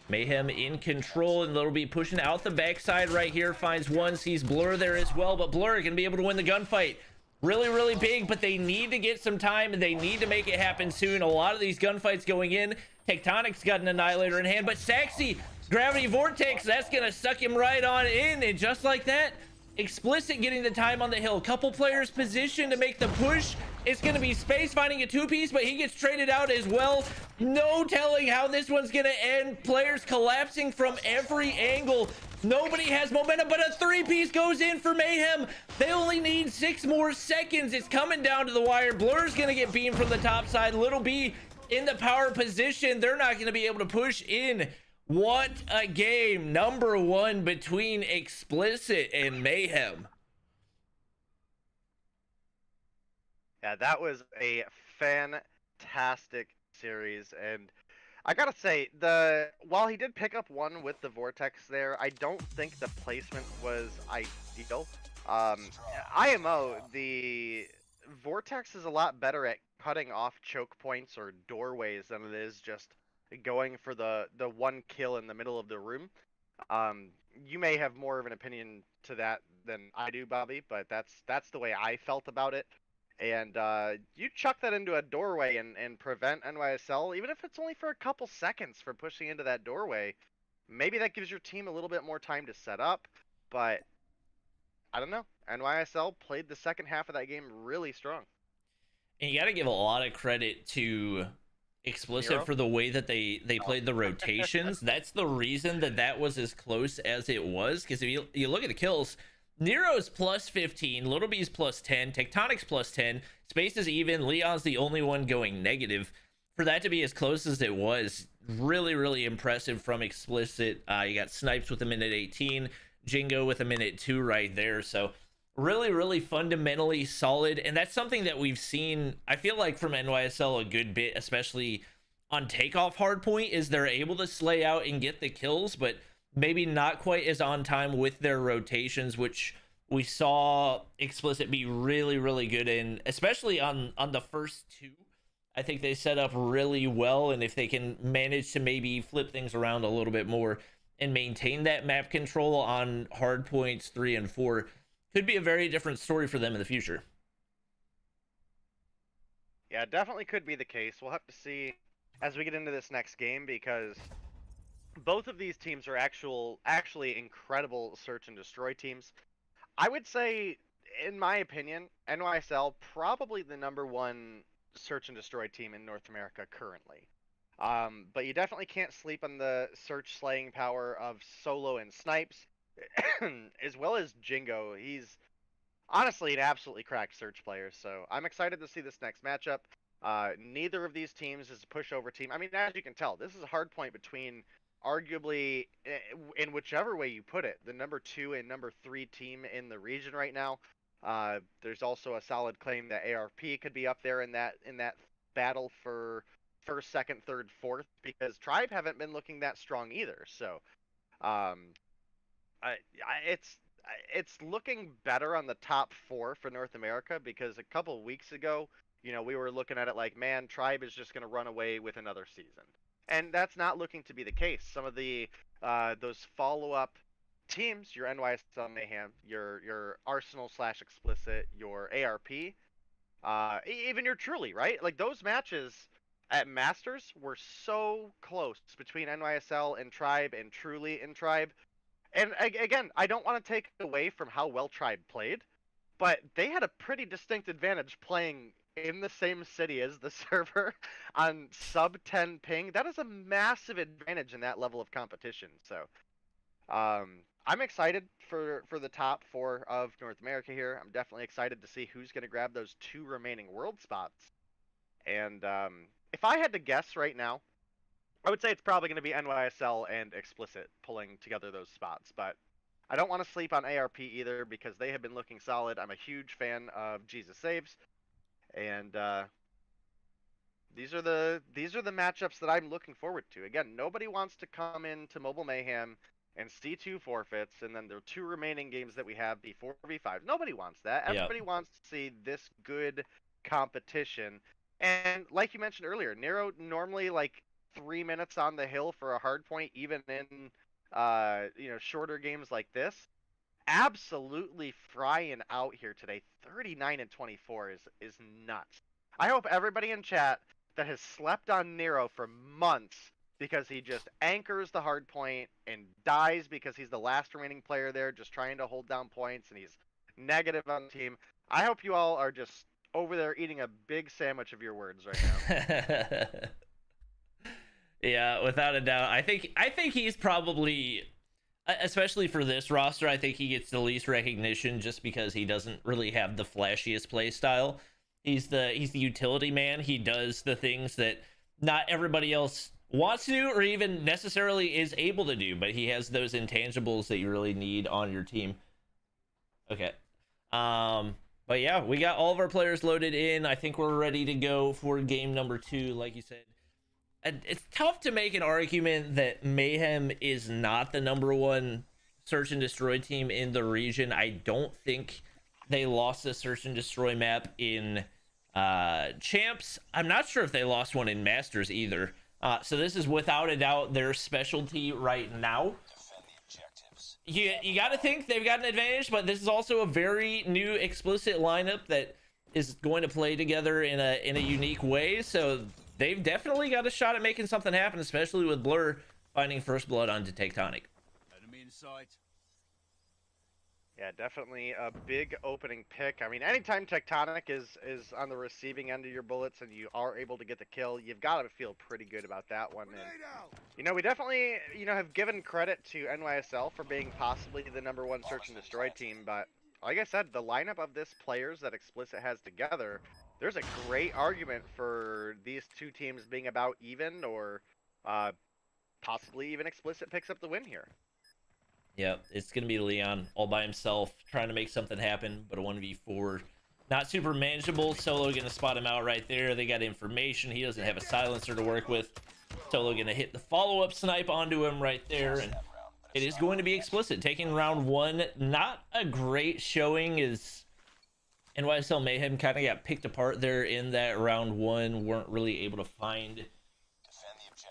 Mayhem in control, and they'll be pushing out the backside right here. Finds one, sees Blur there as well, but Blur can be able to win the gunfight. Really, really big, but they need to get some time, and they need to make it happen soon. A lot of these gunfights going in. Tectonic's got an Annihilator in hand, but Sexy, Gravity Vortex, that's going to suck him right on in, and just like that, Explicit getting the time on the hill. Couple players positioned to make the push. It's going to be Space finding a two-piece, but he gets traded out as well. No telling how this one's going to end. Players collapsing from every angle. Nobody has momentum, but a three-piece goes in for Mayhem. They only need 6 more seconds. It's coming down to the wire. Blur's going to get beamed from the top side. Little B in the power position. They're not going to be able to push in. What a game. Number 1 between Explicit and Mayhem. Yeah, that was a fantastic series, and I gotta say, while he did pick up one with the Vortex there, I don't think the placement was ideal. IMO, the Vortex is a lot better at cutting off choke points or doorways than it is just going for the one kill in the middle of the room. You may have more of an opinion to that than I do, Bobby, but that's the way I felt about it. And you chuck that into a doorway and prevent NYSL, even if it's only for a couple seconds for pushing into that doorway, maybe that gives your team a little bit more time to set up. But I don't know. NYSL played the second half of that game really strong. And you got to give a lot of credit to Explicit Nero? for the way that they played the rotations. That's the reason that was as close as it was, because if you look at the kills, Nero's plus 15, Little B's plus 10, Tectonic's plus 10, Space is even, Leon's the only one going negative. For that to be as close as it was, really, really impressive from Explicit. You got Snipes with a minute 18, Jingo with a minute 2 right there. So really, really fundamentally solid. And that's something that we've seen, I feel like, from NYSL a good bit, especially on takeoff hardpoint, is they're able to slay out and get the kills, but maybe not quite as on time with their rotations, which we saw Explicit be really, really good in, especially on the first 2. I think they set up really well, and if they can manage to maybe flip things around a little bit more and maintain that map control on hard points 3 and 4, could be a very different story for them in the future. Yeah, definitely could be the case. We'll have to see as we get into this next game, because both of these teams are actually incredible search and destroy teams. I would say, in my opinion, NYSL probably the #1 search and destroy team in North America currently. But you definitely can't sleep on the search slaying power of Solo and Snipes, as well as Jingo. He's honestly an absolutely cracked search player, so I'm excited to see this next matchup. Neither of these teams is a pushover team. I mean, as you can tell, this is a hard point between arguably, in whichever way you put it, the #2 and #3 team in the region right now. There's also a solid claim that ARP could be up there in that battle for first, second, third, fourth, because Tribe haven't been looking that strong either. So, it's looking better on the top 4 for North America, because a couple of weeks ago, we were looking at it like, man, Tribe is just going to run away with another season. And that's not looking to be the case. Some of the those follow-up teams, your NYSL Mayhem, your Arsenal/Explicit, your ARP, even your Truly, right? Like, those matches at Masters were so close between NYSL and Tribe and Truly and Tribe. And again, I don't want to take away from how well Tribe played, but they had a pretty distinct advantage playing in the same city as the server on sub 10 ping. That is a massive advantage in that level of competition. So I'm excited for the top 4 of North America here. I'm definitely excited to see who's going to grab those 2 remaining world spots. And if I had to guess right now, I would say it's probably going to be NYSL and Explicit pulling together those spots. But I don't want to sleep on ARP either, because they have been looking solid. I'm a huge fan of Jesus Saves. And these are the matchups that I'm looking forward to. Again, nobody wants to come into Mobile Mayhem and see 2 forfeits, and then the 2 remaining games that we have be 4v5. Nobody wants that. Everybody wants to see this good competition. And like you mentioned earlier, Nero normally like 3 minutes on the hill for a hard point, even in shorter games like this. Absolutely frying out here today. 39 and 24 is nuts. I hope everybody in chat that has slept on Nero for months because he just anchors the hard point and dies because he's the last remaining player there, just trying to hold down points, and he's negative on the team. I hope you all are just over there eating a big sandwich of your words right now. Yeah, without a doubt. I think he's probably, especially for this roster, I think he gets the least recognition just because he doesn't really have the flashiest play style. He's the utility man. He does the things that not everybody else wants to do or even necessarily is able to do, but he has those intangibles that you really need on your team. Okay. But yeah, we got all of our players loaded in. I think we're ready to go for game number 2, like you said. It's tough to make an argument that Mayhem is not the number 1 search and destroy team in the region. I don't think they lost the search and destroy map in champs. I'm not sure if they lost one in masters either. So this is without a doubt their specialty right now. Defend the objectives. You got to think they've got an advantage, but this is also a very new explicit lineup that is going to play together in a unique way. So they've definitely got a shot at making something happen, especially with Blur finding first blood onto Tectonic. Enemy in sight. Yeah, definitely a big opening pick. I mean, anytime Tectonic is on the receiving end of your bullets and you are able to get the kill, you've got to feel pretty good about that one. And, we definitely, have given credit to NYSL for being possibly the number 1 search and destroy team. But like I said, the lineup of this players that Explicit has together, there's a great argument for these two teams being about even, or possibly even Explicit picks up the win here. Yeah, it's going to be Leon all by himself trying to make something happen, but a 1v4 not super manageable. Solo going to spot him out right there. They got information. He doesn't have a silencer to work with. Solo going to hit the follow-up snipe onto him right there, and it is going to be Explicit taking round 1. Not a great showing as NYSL Mayhem kind of got picked apart there in that round 1. Weren't really able to find...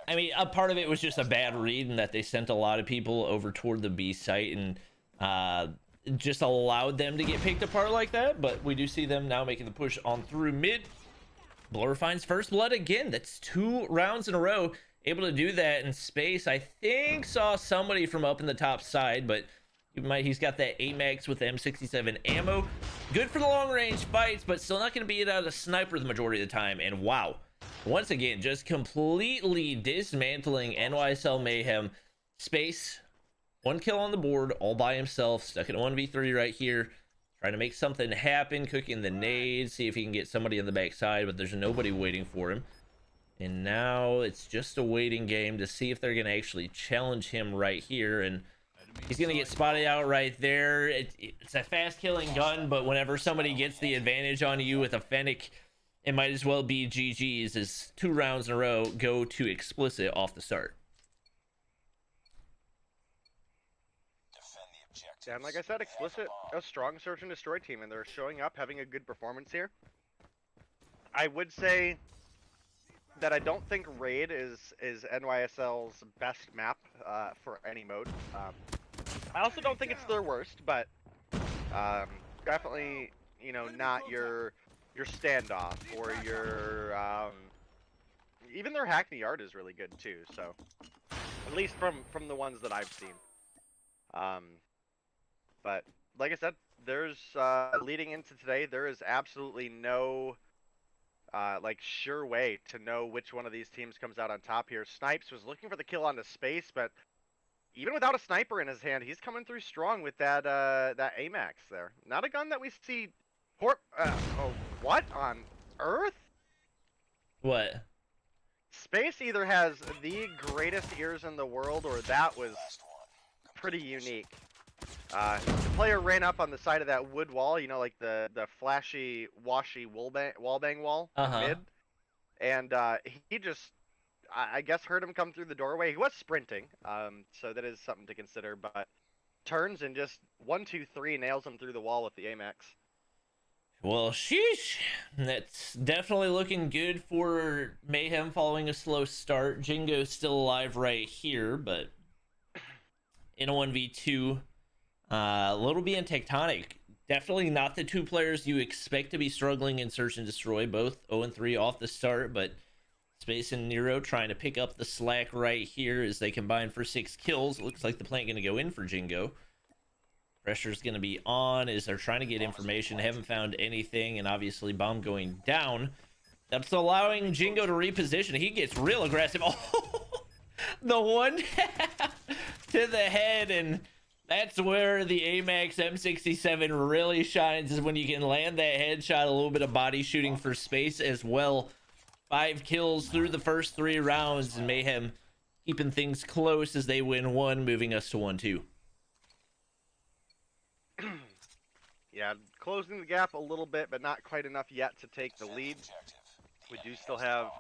I mean, a part of it was just a bad read and that they sent a lot of people over toward the B site and just allowed them to get picked apart like that. But we do see them now making the push on through mid. Blur finds first blood again. That's 2 rounds in a row. Able to do that in space. I think saw somebody from up in the top side, but he's got that AMAX with the M67 ammo. Good for the long range fights, but still not going to beat out a sniper the majority of the time. And wow. Once again, just completely dismantling NYSL Mayhem. Space, 1 kill on the board, all by himself, stuck in a 1v3 right here. Trying to make something happen, cooking the nades, see if he can get somebody on the backside, but there's nobody waiting for him. And now it's just a waiting game to see if they're going to actually challenge him right here. And he's going to get spotted out right there. It's a fast-killing gun, but whenever somebody gets the advantage on you with a Fennec, it might as well be GG's as 2 rounds in a row go to Explicit off the start. Yeah, and like I said, Explicit, a strong search and destroy team, and they're showing up, having a good performance here. I would say that I don't think Raid is NYSL's best map for any mode. I also don't think it's their worst, but definitely, not your standoff or your even their Hackney Yard is really good too. So at least from the ones that I've seen. But like I said, there's leading into today, there is absolutely no sure way to know which one of these teams comes out on top here. Snipes was looking for the kill onto space, but even without a sniper in his hand, he's coming through strong with that AMAX there. Not a gun that we see. What on earth? What? Space either has the greatest ears in the world, or that was pretty unique. The player ran up on the side of that wood wall, like the flashy, washy wallbang wall mid, and he just, I guess, heard him come through the doorway. He was sprinting, so that is something to consider. But turns and just 1, 2, 3 nails him through the wall with the AMAX. Well, sheesh. That's definitely looking good for Mayhem following a slow start. Jingo's still alive right here, but in a 1v2, Little B and Tectonic, definitely not the two players you expect to be struggling in Search and Destroy, both 0-3 off the start, but Space and Nero trying to pick up the slack right here as they combine for 6 kills. It looks like the plant going to go in for Jingo. Pressure's going to be on as they're trying to get information. Haven't found anything, and obviously bomb going down. That's allowing Jingo to reposition. He gets real aggressive. Oh, the one to the head, and that's where the AMAX M67 really shines, is when you can land that headshot. A little bit of body shooting for Space as well. 5 kills through the first 3 rounds, and Mayhem keeping things close as they win 1, moving us to 1-2. Yeah, closing the gap a little bit, but not quite enough yet to take the lead. We do still have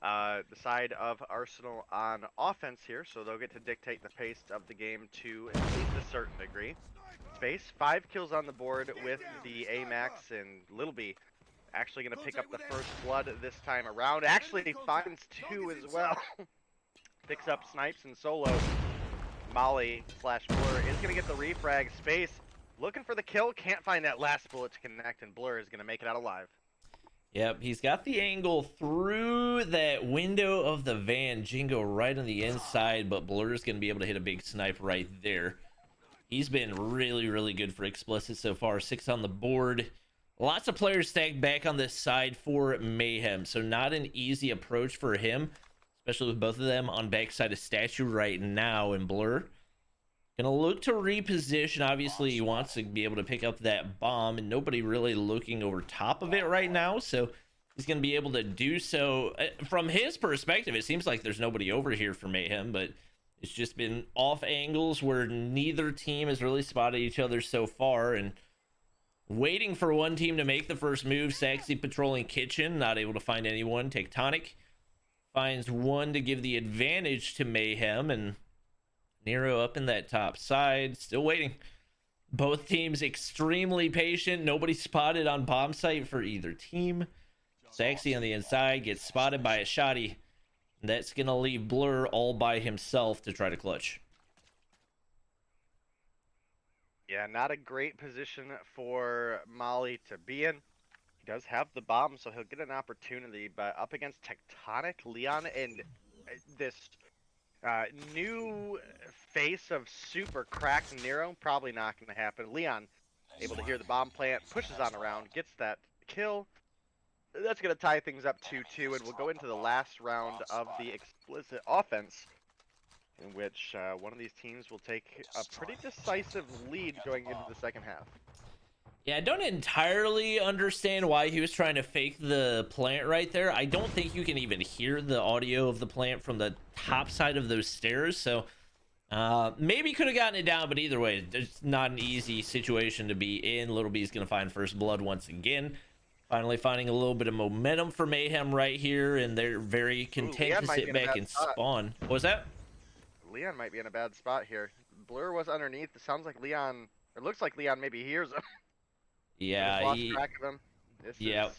the side of Arsenal on offense here, so they'll get to dictate the pace of the game to at least a certain degree. Space, 5 kills on the board with the AMAX, and Little B actually going to pick up the first blood this time around. Actually finds 2 as well. Picks up snipes and solo. Molly / Blur is going to get the refrag. Space looking for the kill, can't find that last bullet to connect, and Blur is going to make it out alive. Yep, he's got the angle through that window of the van. Jingo right on the inside, but Blur is going to be able to hit a big snipe right there. He's been really, really good for Explicit so far. 6 on the board. Lots of players stacked back on this side for Mayhem, so not an easy approach for him, especially with both of them on backside of Statue right now, and Blur gonna look to reposition. Obviously, he wants to be able to pick up that bomb, and nobody really looking over top of it right now, so he's gonna be able to do so. From his perspective, it seems like there's nobody over here for Mayhem, but it's just been off angles where neither team has really spotted each other so far, and waiting for one team to make the first move. Sexy patrolling kitchen, not able to find anyone. Tectonic finds one to give the advantage to Mayhem, and Nero up in that top side, still waiting. Both teams extremely patient. Nobody spotted on bomb site for either team. Sexy on the inside gets spotted by a shotty. That's going to leave Blur all by himself to try to clutch. Yeah, not a great position for Molly to be in. He does have the bomb, so he'll get an opportunity, but up against Tectonic, Leon, and this new face of super cracked Nero, probably not going to happen. Leon able to hear the bomb plant, pushes on around, gets that kill. That's going to tie things up 2-2, and we'll go into the last round of the Explicit offense, in which one of these teams will take a pretty decisive lead going into the second half. Yeah, I don't entirely understand why he was trying to fake the plant right there. I don't think you can even hear the audio of the plant from the top side of those stairs, so maybe could have gotten it down, but either way, it's not an easy situation to be in. Little B's going to find first blood once again. Finally finding a little bit of momentum for Mayhem right here, and they're very content to sit back and spawn. What was that? Leon might be in a bad spot here. Blur was underneath. It sounds like Leon, it looks like Leon maybe hears him. Yeah, lost track of him. Yeah.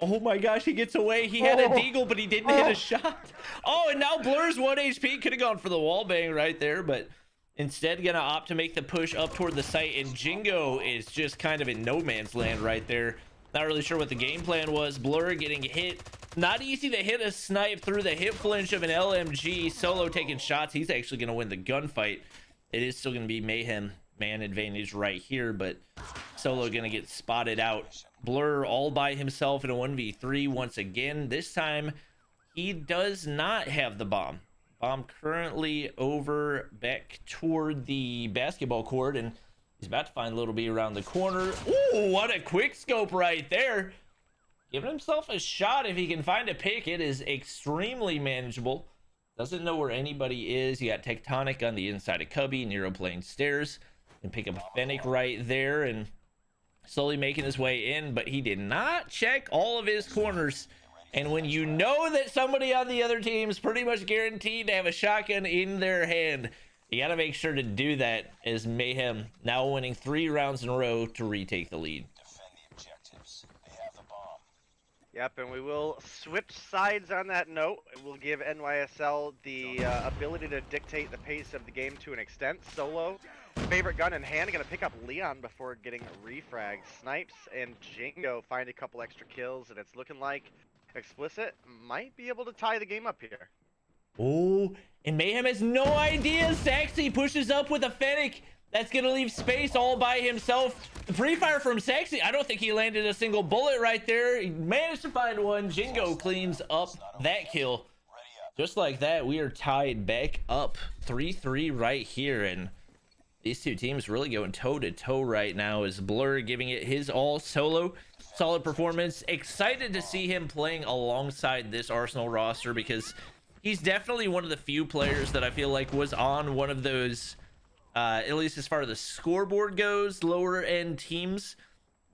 Oh my gosh, he gets away. He had a deagle, but he didn't hit a shot. Oh, and now Blur's 1 HP. Could have gone for the wall bang right there, but instead gonna opt to make the push up toward the site, and Jingo is just kind of in no man's land right there. Not really sure what the game plan was. Blur getting hit. Not easy to hit a snipe through the hip flinch of an LMG. Solo taking shots. He's actually going to win the gunfight. It is still going to be Mayhem man advantage right here, but Solo going to get spotted out. Blur all by himself in a 1v3 once again. This time, he does not have the bomb. Bomb currently over back toward the basketball court, and he's about to find Little B around the corner. Ooh, what a quick scope right there. Giving himself a shot if he can find a pick. It is extremely manageable. Doesn't know where anybody is. You got Tectonic on the inside of Cubby. Nero playing stairs. And pick up a Fennec right there. And slowly making his way in. But he did not check all of his corners. And when you know that somebody on the other team is pretty much guaranteed to have a shotgun in their hand, you got to make sure to do that, as Mayhem now winning 3 rounds in a row to retake the lead. Defend the objectives. Yep, and we will switch sides on that note. We'll give NYSL the ability to dictate the pace of the game to an extent. Solo, favorite gun in hand, gonna pick up Leon before getting refragged. Snipes and Jingo find a couple extra kills, and it's looking like Explicit might be able to tie the game up here. Oh, and Mayhem has no idea. Saxy pushes up with a Fennec. That's going to leave space all by himself. The pre-fire from Saxy, I don't think he landed a single bullet right there. He managed to find one. Jingo cleans up that kill. Just like that, we are tied back up 3-3 right here. And these two teams really going toe-to-toe right now, as Blur giving it his all solo. Solid performance. Excited to see him playing alongside this Arsenal roster, because he's definitely one of the few players that I feel like was on one of those, at least as far as the scoreboard goes, lower end teams,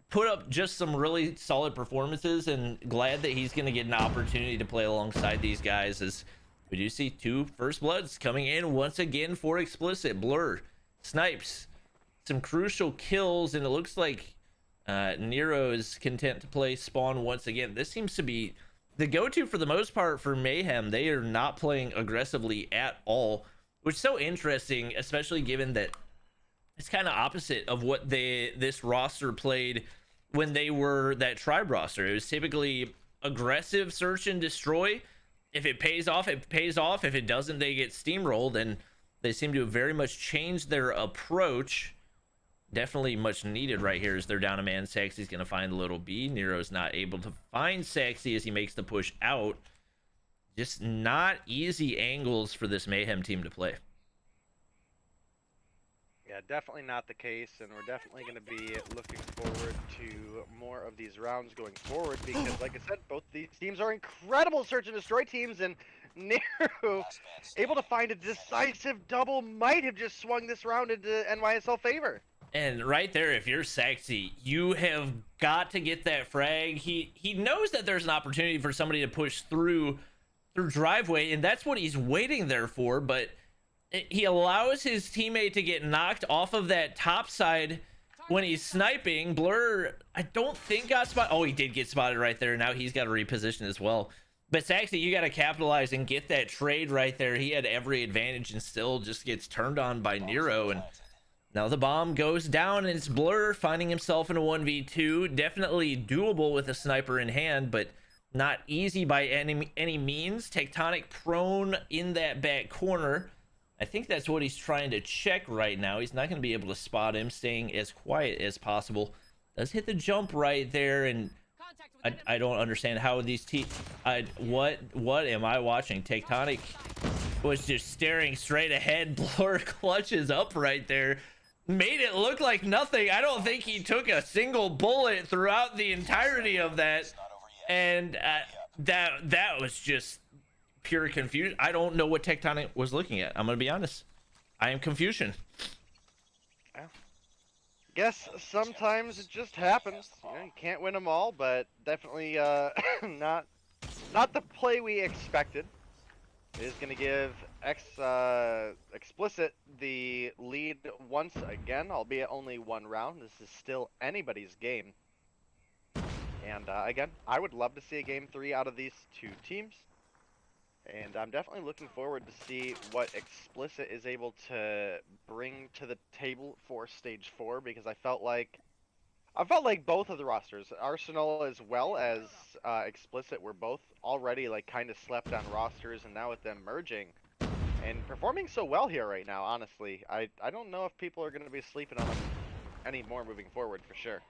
put up just some really solid performances, and glad that he's going to get an opportunity to play alongside these guys, as we do see two first bloods coming in once again for Explicit. Blur snipes some crucial kills, and it looks like Nero is content to play Spawn once again. This seems to be the go-to for the most part for Mayhem. They are not playing aggressively at all, which is so interesting, especially given that it's kind of opposite of what this roster played when they were that tribe roster. It was typically aggressive search and destroy. If it pays off, it pays off. If it doesn't, they get steamrolled, and they seem to have very much changed their approach. Definitely much needed right here as they're down a man. Saxy's going to find little B. Nero's not able to find Saxy as he makes the push out. Just not easy angles for this Mayhem team to play. Yeah, definitely not the case, and we're definitely going to be looking forward to more of these rounds going forward, because like I said, both these teams are incredible search and destroy teams, and Nero, able to find a decisive double, might have just swung this round into NYSL favor. And right there, if you're Saxy, you have got to get that frag. He knows that there's an opportunity for somebody to push through driveway, and that's what he's waiting there for, but he allows his teammate to get knocked off of that top side when he's sniping. Blur, I don't think got spotted. Oh, he did get spotted right there. Now he's got to reposition as well. But Saxy, you got to capitalize and get that trade right there. He had every advantage and still just gets turned on by Nero, and now the bomb goes down, and it's Blur finding himself in a 1v2. Definitely doable with a sniper in hand, but not easy by any means. Tectonic prone in that back corner. I think that's what he's trying to check right now. He's not going to be able to spot him, staying as quiet as possible. Does hit the jump right there, and I don't understand how these what am I watching? Tectonic was just staring straight ahead. Blur clutches up right there. Made it look like nothing. I don't think he took a single bullet throughout the entirety of that. And that was just pure confusion. I don't know what Tectonic was looking at. I'm going to be honest. I am confusion. Guess sometimes it just happens. You know, you can't win them all, but definitely not the play we expected. It is going to give Explicit the lead once again, albeit only one round. This is still anybody's game. And again, I would love to see a game 3 out of these two teams. And I'm definitely looking forward to see what Explicit is able to bring to the table for stage 4, because I felt like both of the rosters, Arsenal as well as Explicit, were both already like kind of slept on rosters, and now with them merging and performing so well here right now, honestly, I don't know if people are going to be sleeping on them anymore moving forward for sure.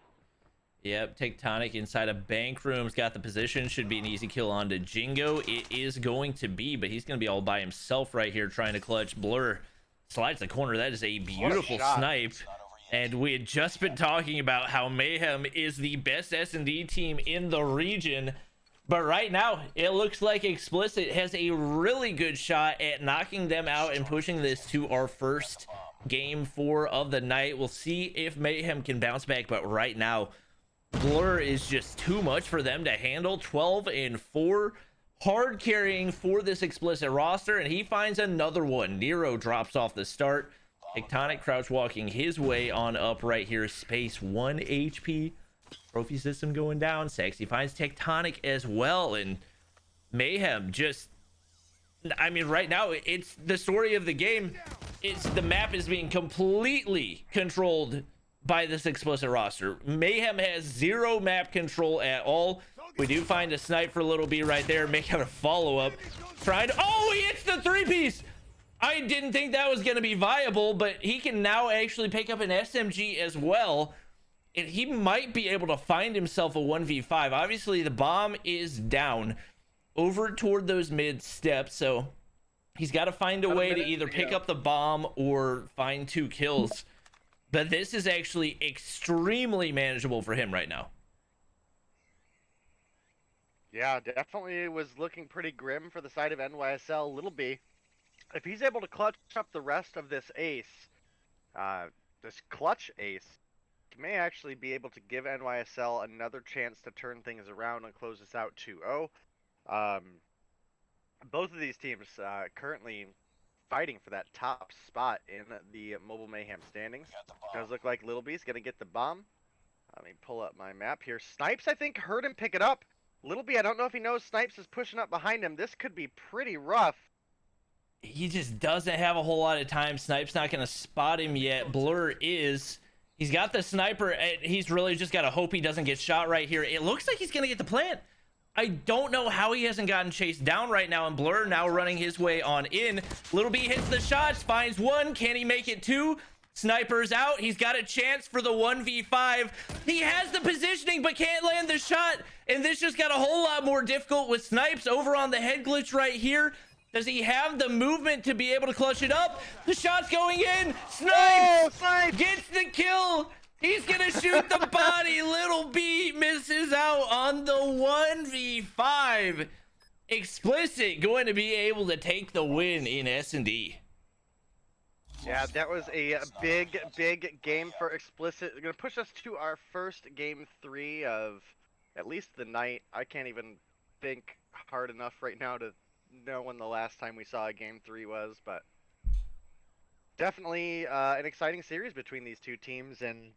Yep, Tectonic inside of bank room's got the position. Should be an easy kill onto Jingo. It is going to be, but he's going to be all by himself right here trying to clutch. Blur slides the corner. That is a beautiful snipe. And we had just been talking about how Mayhem is the best S&D team in the region. But right now, it looks like Explicit has a really good shot at knocking them out and pushing this to our first game 4 of the night. We'll see if Mayhem can bounce back, but right now, Blur is just too much for them to handle. 12-4, hard carrying for this Explicit roster, and he finds another one. Nero drops off the start. Tectonic crouch walking his way on up right here. Space 1 HP Trophy system going down. Sexy finds Tectonic as well, and Mayhem just, I mean, right now it's the story of the game. It's the map is being completely controlled by this explicit roster. Mayhem has zero map control at all. We do find a snipe for Little B right there. Mayhem a follow-up. Tried. Oh, he hits the three-piece. I didn't think that was going to be viable, but he can now actually pick up an SMG as well. And he might be able to find himself a 1v5. Obviously, the bomb is down over toward those mid steps, so he's got to find a way to either pick up the bomb or find 2 kills. But this is actually extremely manageable for him right now. Yeah, definitely was looking pretty grim for the side of NYSL. Little B, if he's able to clutch up the rest of this ace, this clutch ace, he may actually be able to give NYSL another chance to turn things around and close this out 2-0. Both of these teams currently fighting for that top spot in the Mobile Mayhem standings. Does look like Little B's gonna get the bomb. Let me pull up my map here. Snipes, I think, heard him pick it up. Little B, I don't know if he knows Snipes is pushing up behind him. This could be pretty rough. He just doesn't have a whole lot of time. Snipe's not going to spot him yet. Blur is. He's got the sniper. He's really just got to hope he doesn't get shot right here. It looks like he's going to get the plant. I don't know how he hasn't gotten chased down right now. And Blur now running his way on in. Little B hits the shots, finds 1. Can he make it 2? Sniper's out. He's got a chance for the 1v5. He has the positioning but can't land the shot. And this just got a whole lot more difficult with Snipes over on the head glitch right here. Does he have the movement to be able to clutch it up? The shot's going in. Snipes gets the kill. He's gonna shoot the body. Little B misses out on the 1v5. Explicit going to be able to take the win in S&D. Yeah, that was a big game for Explicit. They're going to push us to our first game 3 of at least the night. I can't even think hard enough right now to know when the last time we saw a game 3 was, but definitely an exciting series between these two teams, and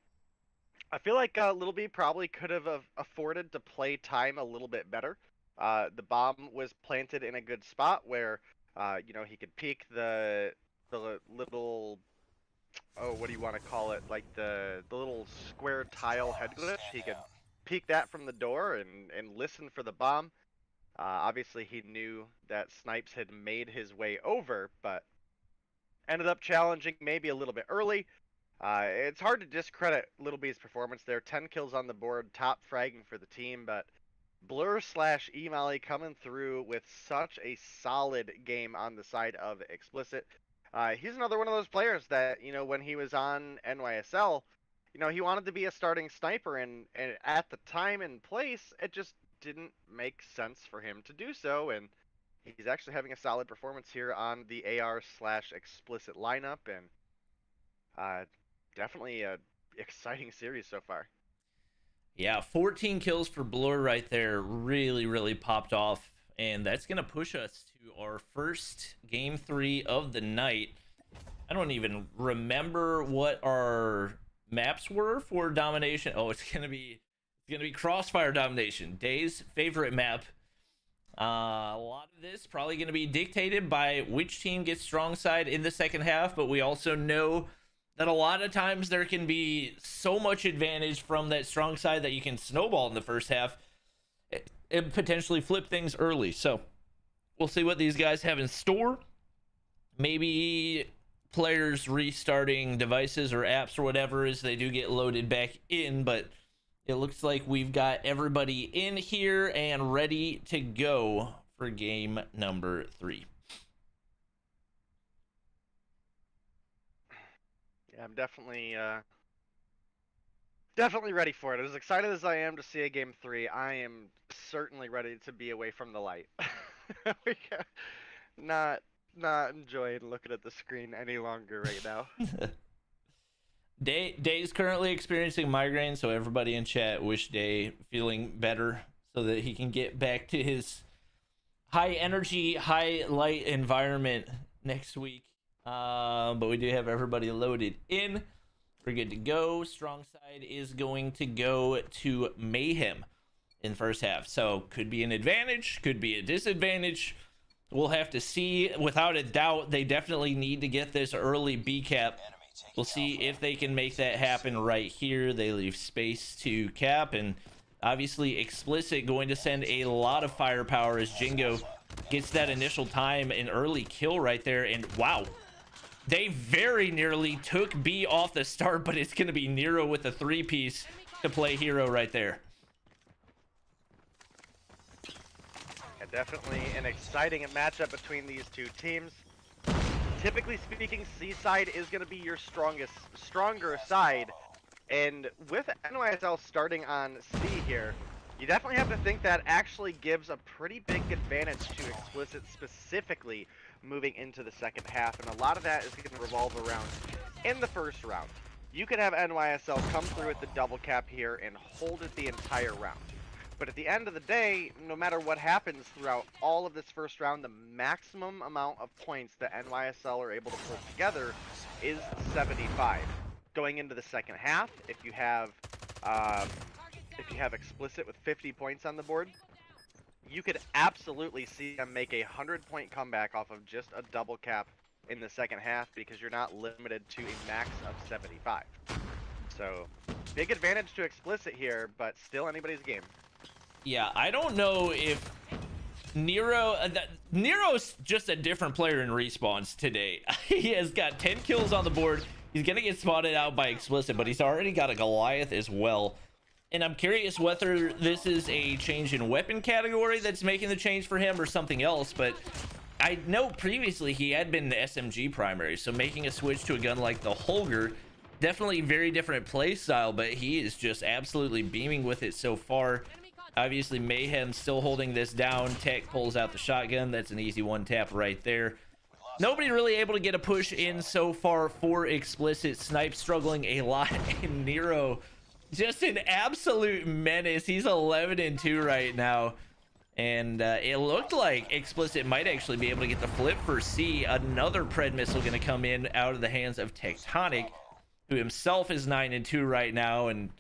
I feel like Little B probably could have afforded to play time a little bit better. The bomb was planted in a good spot where, you know, he could peek the little, oh, what do you want to call it? Like the little square tile head glitch. He could peek that from the door and listen for the bomb. Obviously, he knew that Snipes had made his way over, but ended up challenging maybe a little bit early. It's hard to discredit Little B's performance there. 10 kills on the board, top fragging for the team, but Blur/eMolly coming through with such a solid game on the side of Explicit. He's another one of those players that, you know, when he was on NYSL, you know, he wanted to be a starting sniper, and at the time and place, it just didn't make sense for him to do so, and he's actually having a solid performance here on the AR/Explicit lineup, and definitely a exciting series so far. Yeah, 14 kills for Blur right there. Really popped off. And that's going to push us to our first game 3 of the night. I don't even remember what our maps were for domination. Oh, it's going to be Crossfire Domination, Day's favorite map. A lot of this probably going to be dictated by which team gets strong side in the second half, but we also know that a lot of times there can be so much advantage from that strong side that you can snowball in the first half and potentially flip things early. So we'll see what these guys have in store. Maybe players restarting devices or apps or whatever as they do get loaded back in, but it looks like we've got everybody in here and ready to go for game number 3. Yeah, I'm definitely ready for it. As excited as I am to see a game 3, I am certainly ready to be away from the light. We can not enjoying looking at the screen any longer right now. Day's currently experiencing migraine, so everybody in chat wish Day feeling better so that he can get back to his high energy, high light environment next week. But we do have everybody loaded in. We're good to go. Strong side is going to go to Mayhem in the first half. So could be an advantage, could be a disadvantage. We'll have to see. Without a doubt, they definitely need to get this early B cap. We'll see if they can make that happen right here. They leave space to cap, and obviously Explicit going to send a lot of firepower as Jingo gets that initial time, an early kill right there. And wow, they very nearly took B off the start, but it's going to be Nero with a 3-piece to play hero right there. Yeah, definitely an exciting matchup between these two teams. Typically speaking, C side is going to be your stronger side. And with NYSL starting on C here, you definitely have to think that actually gives a pretty big advantage to Explicit specifically moving into the second half. And a lot of that is going to revolve around in the first round. You could have NYSL come through with the double cap here and hold it the entire round. But at the end of the day, no matter what happens throughout all of this first round, the maximum amount of points that NYSL are able to pull together is 75. Going into the second half, if you have Explicit with 50 points on the board, you could absolutely see them make a 100-point comeback off of just a double cap in the second half, because you're not limited to a max of 75. So, big advantage to Explicit here, but still anybody's game. Yeah, I don't know if Nero's just a different player in respawns today. He has got 10 kills on the board. He's gonna get spotted out by Explicit, but he's already got a Goliath as well. And I'm curious whether this is a change in weapon category that's making the change for him or something else, but I know previously he had been the SMG primary, so making a switch to a gun like the Holger, definitely very different play style, but he is just absolutely beaming with it so far. Obviously, Mayhem still holding this down. Tech pulls out the shotgun. That's an easy one tap right there. Nobody really able to get a push in so far for Explicit. Snipe struggling a lot, and Nero just an absolute menace. He's 11-2 right now, and it looked like Explicit might actually be able to get the flip for C. Another Pred missile going to come in out of the hands of Tectonic, who himself is 9-2 right now, and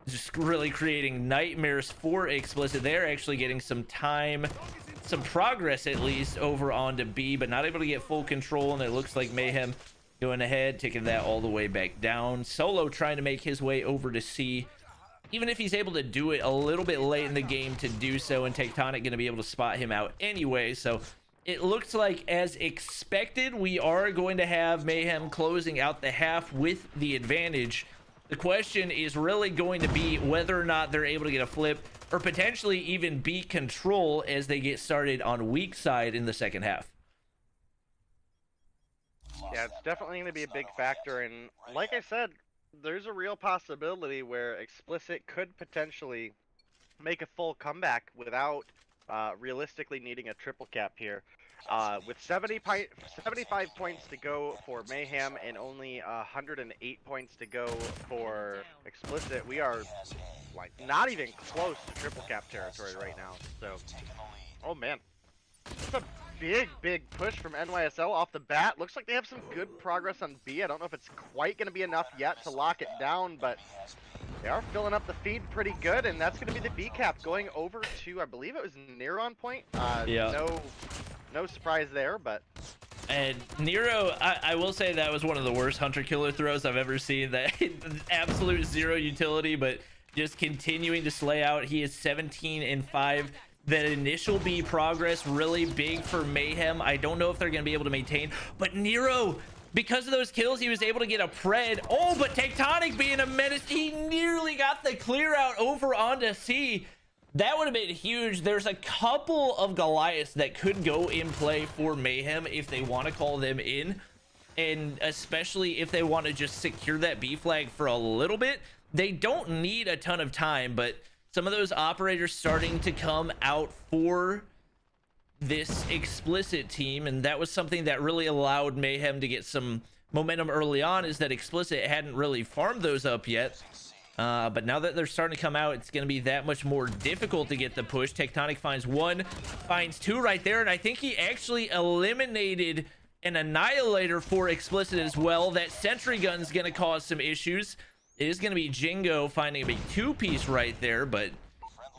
just really creating nightmares for Explicit. They're actually getting some time, some progress at least, over onto B, but not able to get full control, and it looks like Mayhem going ahead, taking that all the way back down. Solo trying to make his way over to C, even if he's able to do it a little bit late in the game to do so, and Tectonic going to be able to spot him out anyway. So it looks like, as expected, we are going to have Mayhem closing out the half with the advantage. The question is really going to be whether or not they're able to get a flip, or potentially even beat control as they get started on weak side in the second half. Yeah, it's definitely going to be a big factor, and like I said, there's a real possibility where Explicit could potentially make a full comeback without realistically needing a triple cap here. With 75 points to go for Mayhem and only 108 points to go for Explicit, we are like not even close to triple cap territory right now. So, oh man, it's a big push from NYSL off the bat. Looks like they have some good progress on B. I don't know if it's quite going to be enough yet to lock it down, but they are filling up the feed pretty good, and that's going to be the B cap going over to, I believe it was Nero on point. Yeah. No surprise there, but... And Nero, I will say that was one of the worst hunter killer throws I've ever seen. That absolute zero utility, but just continuing to slay out. He is 17-5. That initial B progress really big for Mayhem. I don't know if they're going to be able to maintain, but Nero, because of those kills, he was able to get a Pred. Oh, but Tectonic being a menace, he nearly got the clear out over onto C. That would have been huge. There's a couple of Goliaths that could go in play for Mayhem if they want to call them in, and especially if they want to just secure that B flag for a little bit. They don't need a ton of time, but some of those operators starting to come out for this Explicit team, and that was something that really allowed Mayhem to get some momentum early on, is that Explicit hadn't really farmed those up yet. But now that they're starting to come out, it's going to be that much more difficult to get the push. Tectonic finds one, finds two right there, and I think he actually eliminated an Annihilator for Explicit as well. That Sentry Gun's going to cause some issues. It is going to be Jingo finding a big two-piece right there, but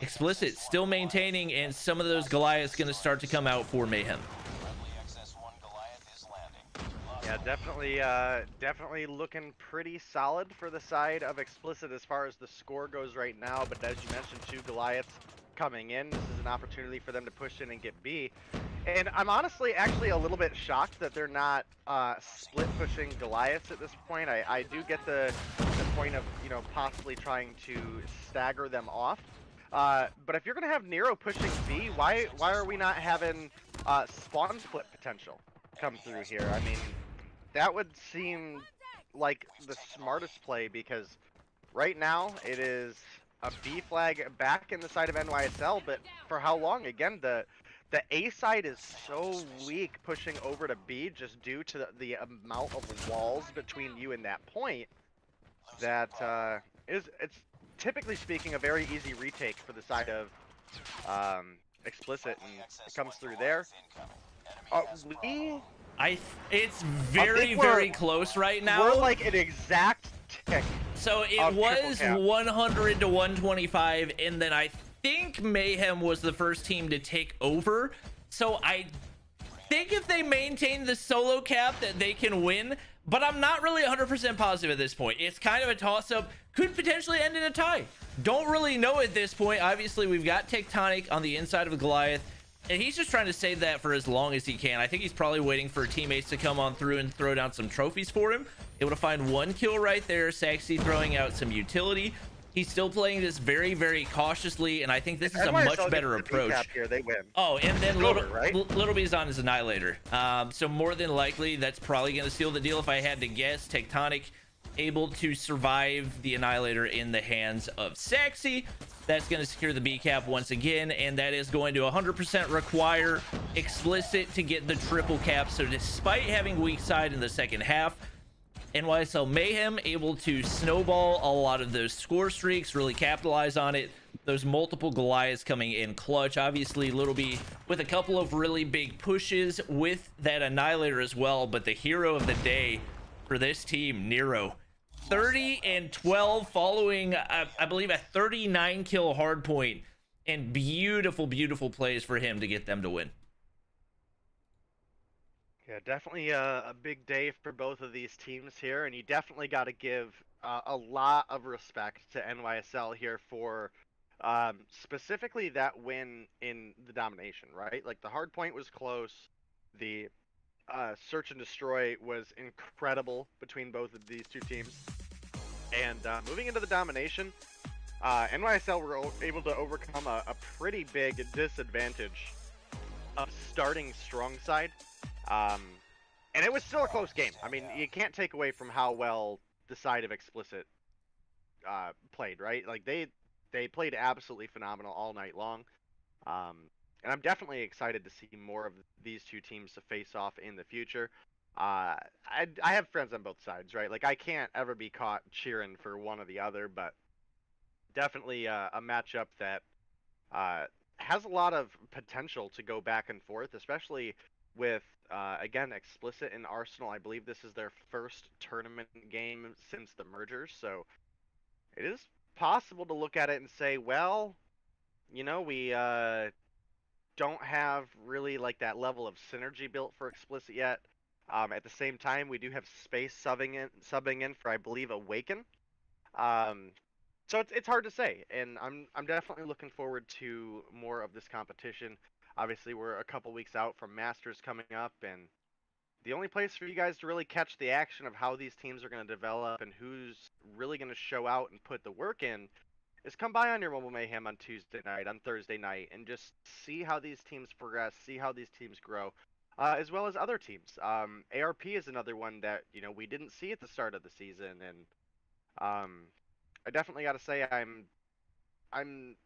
Explicit still maintaining, and some of those Goliaths going to start to come out for Mayhem. Friendly XS-1 Goliath is landing. Yeah, definitely looking pretty solid for the side of Explicit as far as the score goes right now. But as you mentioned, 2 Goliaths coming in. This is an opportunity for them to push in and get B. And I'm honestly actually a little bit shocked that they're not split pushing Goliaths at this point. I do get the point of, you know, possibly trying to stagger them off. But if you're gonna have Nero pushing B, why are we not having spawn split potential come through here? I mean, that would seem like the smartest play, because right now it is a B flag back in the side of NYSL, but for how long? Again, the A side is so weak pushing over to B just due to the amount of walls between you and that point that it's typically speaking a very easy retake for the side of Explicit, and it comes through there. It's very close right now. We're like an exact tick. So it was 100 to 125, and then I think Mayhem was the first team to take over. So I think if they maintain the solo cap that they can win, but I'm not really 100% positive at this point. It's kind of a toss-up. Could potentially end in a tie. Don't really know at this point. Obviously, we've got Tectonic on the inside of Goliath, and he's just trying to save that for as long as he can. I think he's probably waiting for teammates to come on through and throw down some trophies for him. Able to find 1 kill right there. Saxy throwing out some utility. He's still playing this very, very cautiously, and I think this is a much better approach. Here, they win. Oh, and then right? Little B's on his Annihilator. So more than likely, that's probably going to seal the deal if I had to guess. Tectonic able to survive the Annihilator in the hands of Saxy. That's going to secure the B cap once again, and that is going to 100% require Explicit to get the triple cap. So despite having weak side in the second half, NYSL Mayhem able to snowball a lot of those score streaks, really capitalize on it. Those multiple Goliaths coming in clutch. Obviously, Little B with a couple of really big pushes with that Annihilator as well, but the hero of the day for this team, Nero. 30 and 12 following, I believe, a 39 kill hardpoint, and beautiful, beautiful plays for him to get them to win. Yeah, definitely a big day for both of these teams here, and you definitely got to give a lot of respect to NYSL here for specifically that win in the domination, right? Like, the hard point was close. The search and destroy was incredible between both of these two teams. And moving into the domination, NYSL were able to overcome a pretty big disadvantage of starting strong side. And it was still a close game. I mean, you can't take away from how well the side of Explicit played, right? Like, they played absolutely phenomenal all night long. And I'm definitely excited to see more of these two teams to face off in the future. I have friends on both sides, right? Like, I can't ever be caught cheering for one or the other, but definitely a matchup that has a lot of potential to go back and forth, especially with, again, Explicit and Arsenal. I believe this is their first tournament game since the mergers, so it is possible to look at it and say, well, you know, we don't have really like that level of synergy built for Explicit yet. At the same time, we do have Space subbing in for, I believe, Awaken. So it's hard to say, and I'm definitely looking forward to more of this competition. Obviously, we're a couple weeks out from Masters coming up, and the only place for you guys to really catch the action of how these teams are going to develop and who's really going to show out and put the work in is come by on your Mobile Mayhem on Tuesday night, on Thursday night, and just see how these teams progress, see how these teams grow. As well as other teams. ARP is another one that, you know, we didn't see at the start of the season, and I definitely got to say I'm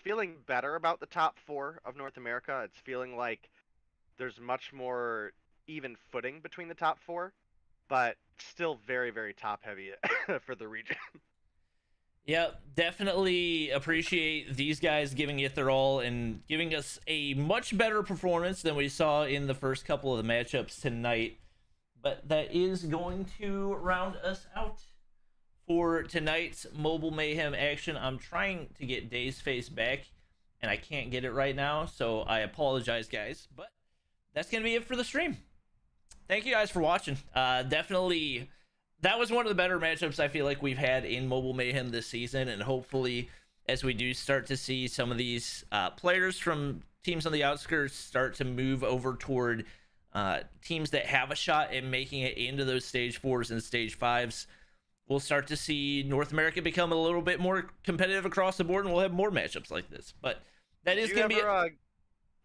feeling better about the top 4 of North America. It's feeling like there's much more even footing between the top 4, but still very, very top heavy for the region. Yeah, definitely appreciate these guys giving it their all and giving us a much better performance than we saw in the first couple of the matchups tonight. But that is going to round us out for tonight's Mobile Mayhem action. I'm trying to get Dave's face back, and I can't get it right now, so I apologize, guys. But that's going to be it for the stream. Thank you guys for watching. Definitely, that was one of the better matchups I feel like we've had in Mobile Mayhem this season, and hopefully, as we do start to see some of these players from teams on the outskirts start to move over toward teams that have a shot at making it into those stage 4s and stage 5s, we'll start to see North America become a little bit more competitive across the board, and we'll have more matchups like this. But that is going to be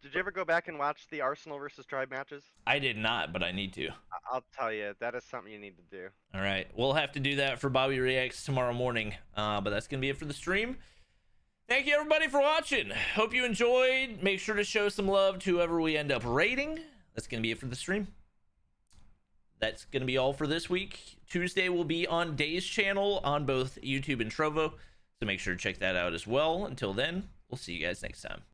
did you ever go back and watch the Arsenal versus Tribe matches? I did not, but I need to. I'll tell you, that is something you need to do. All right, we'll have to do that for Bobby Reacts tomorrow morning. But that's going to be it for the stream. Thank you, everybody, for watching. Hope you enjoyed. Make sure to show some love to whoever we end up rating. That's going to be it for the stream. That's going to be all for this week. Tuesday will be on Dave's channel on both YouTube and Trovo, so make sure to check that out as well. Until then, we'll see you guys next time.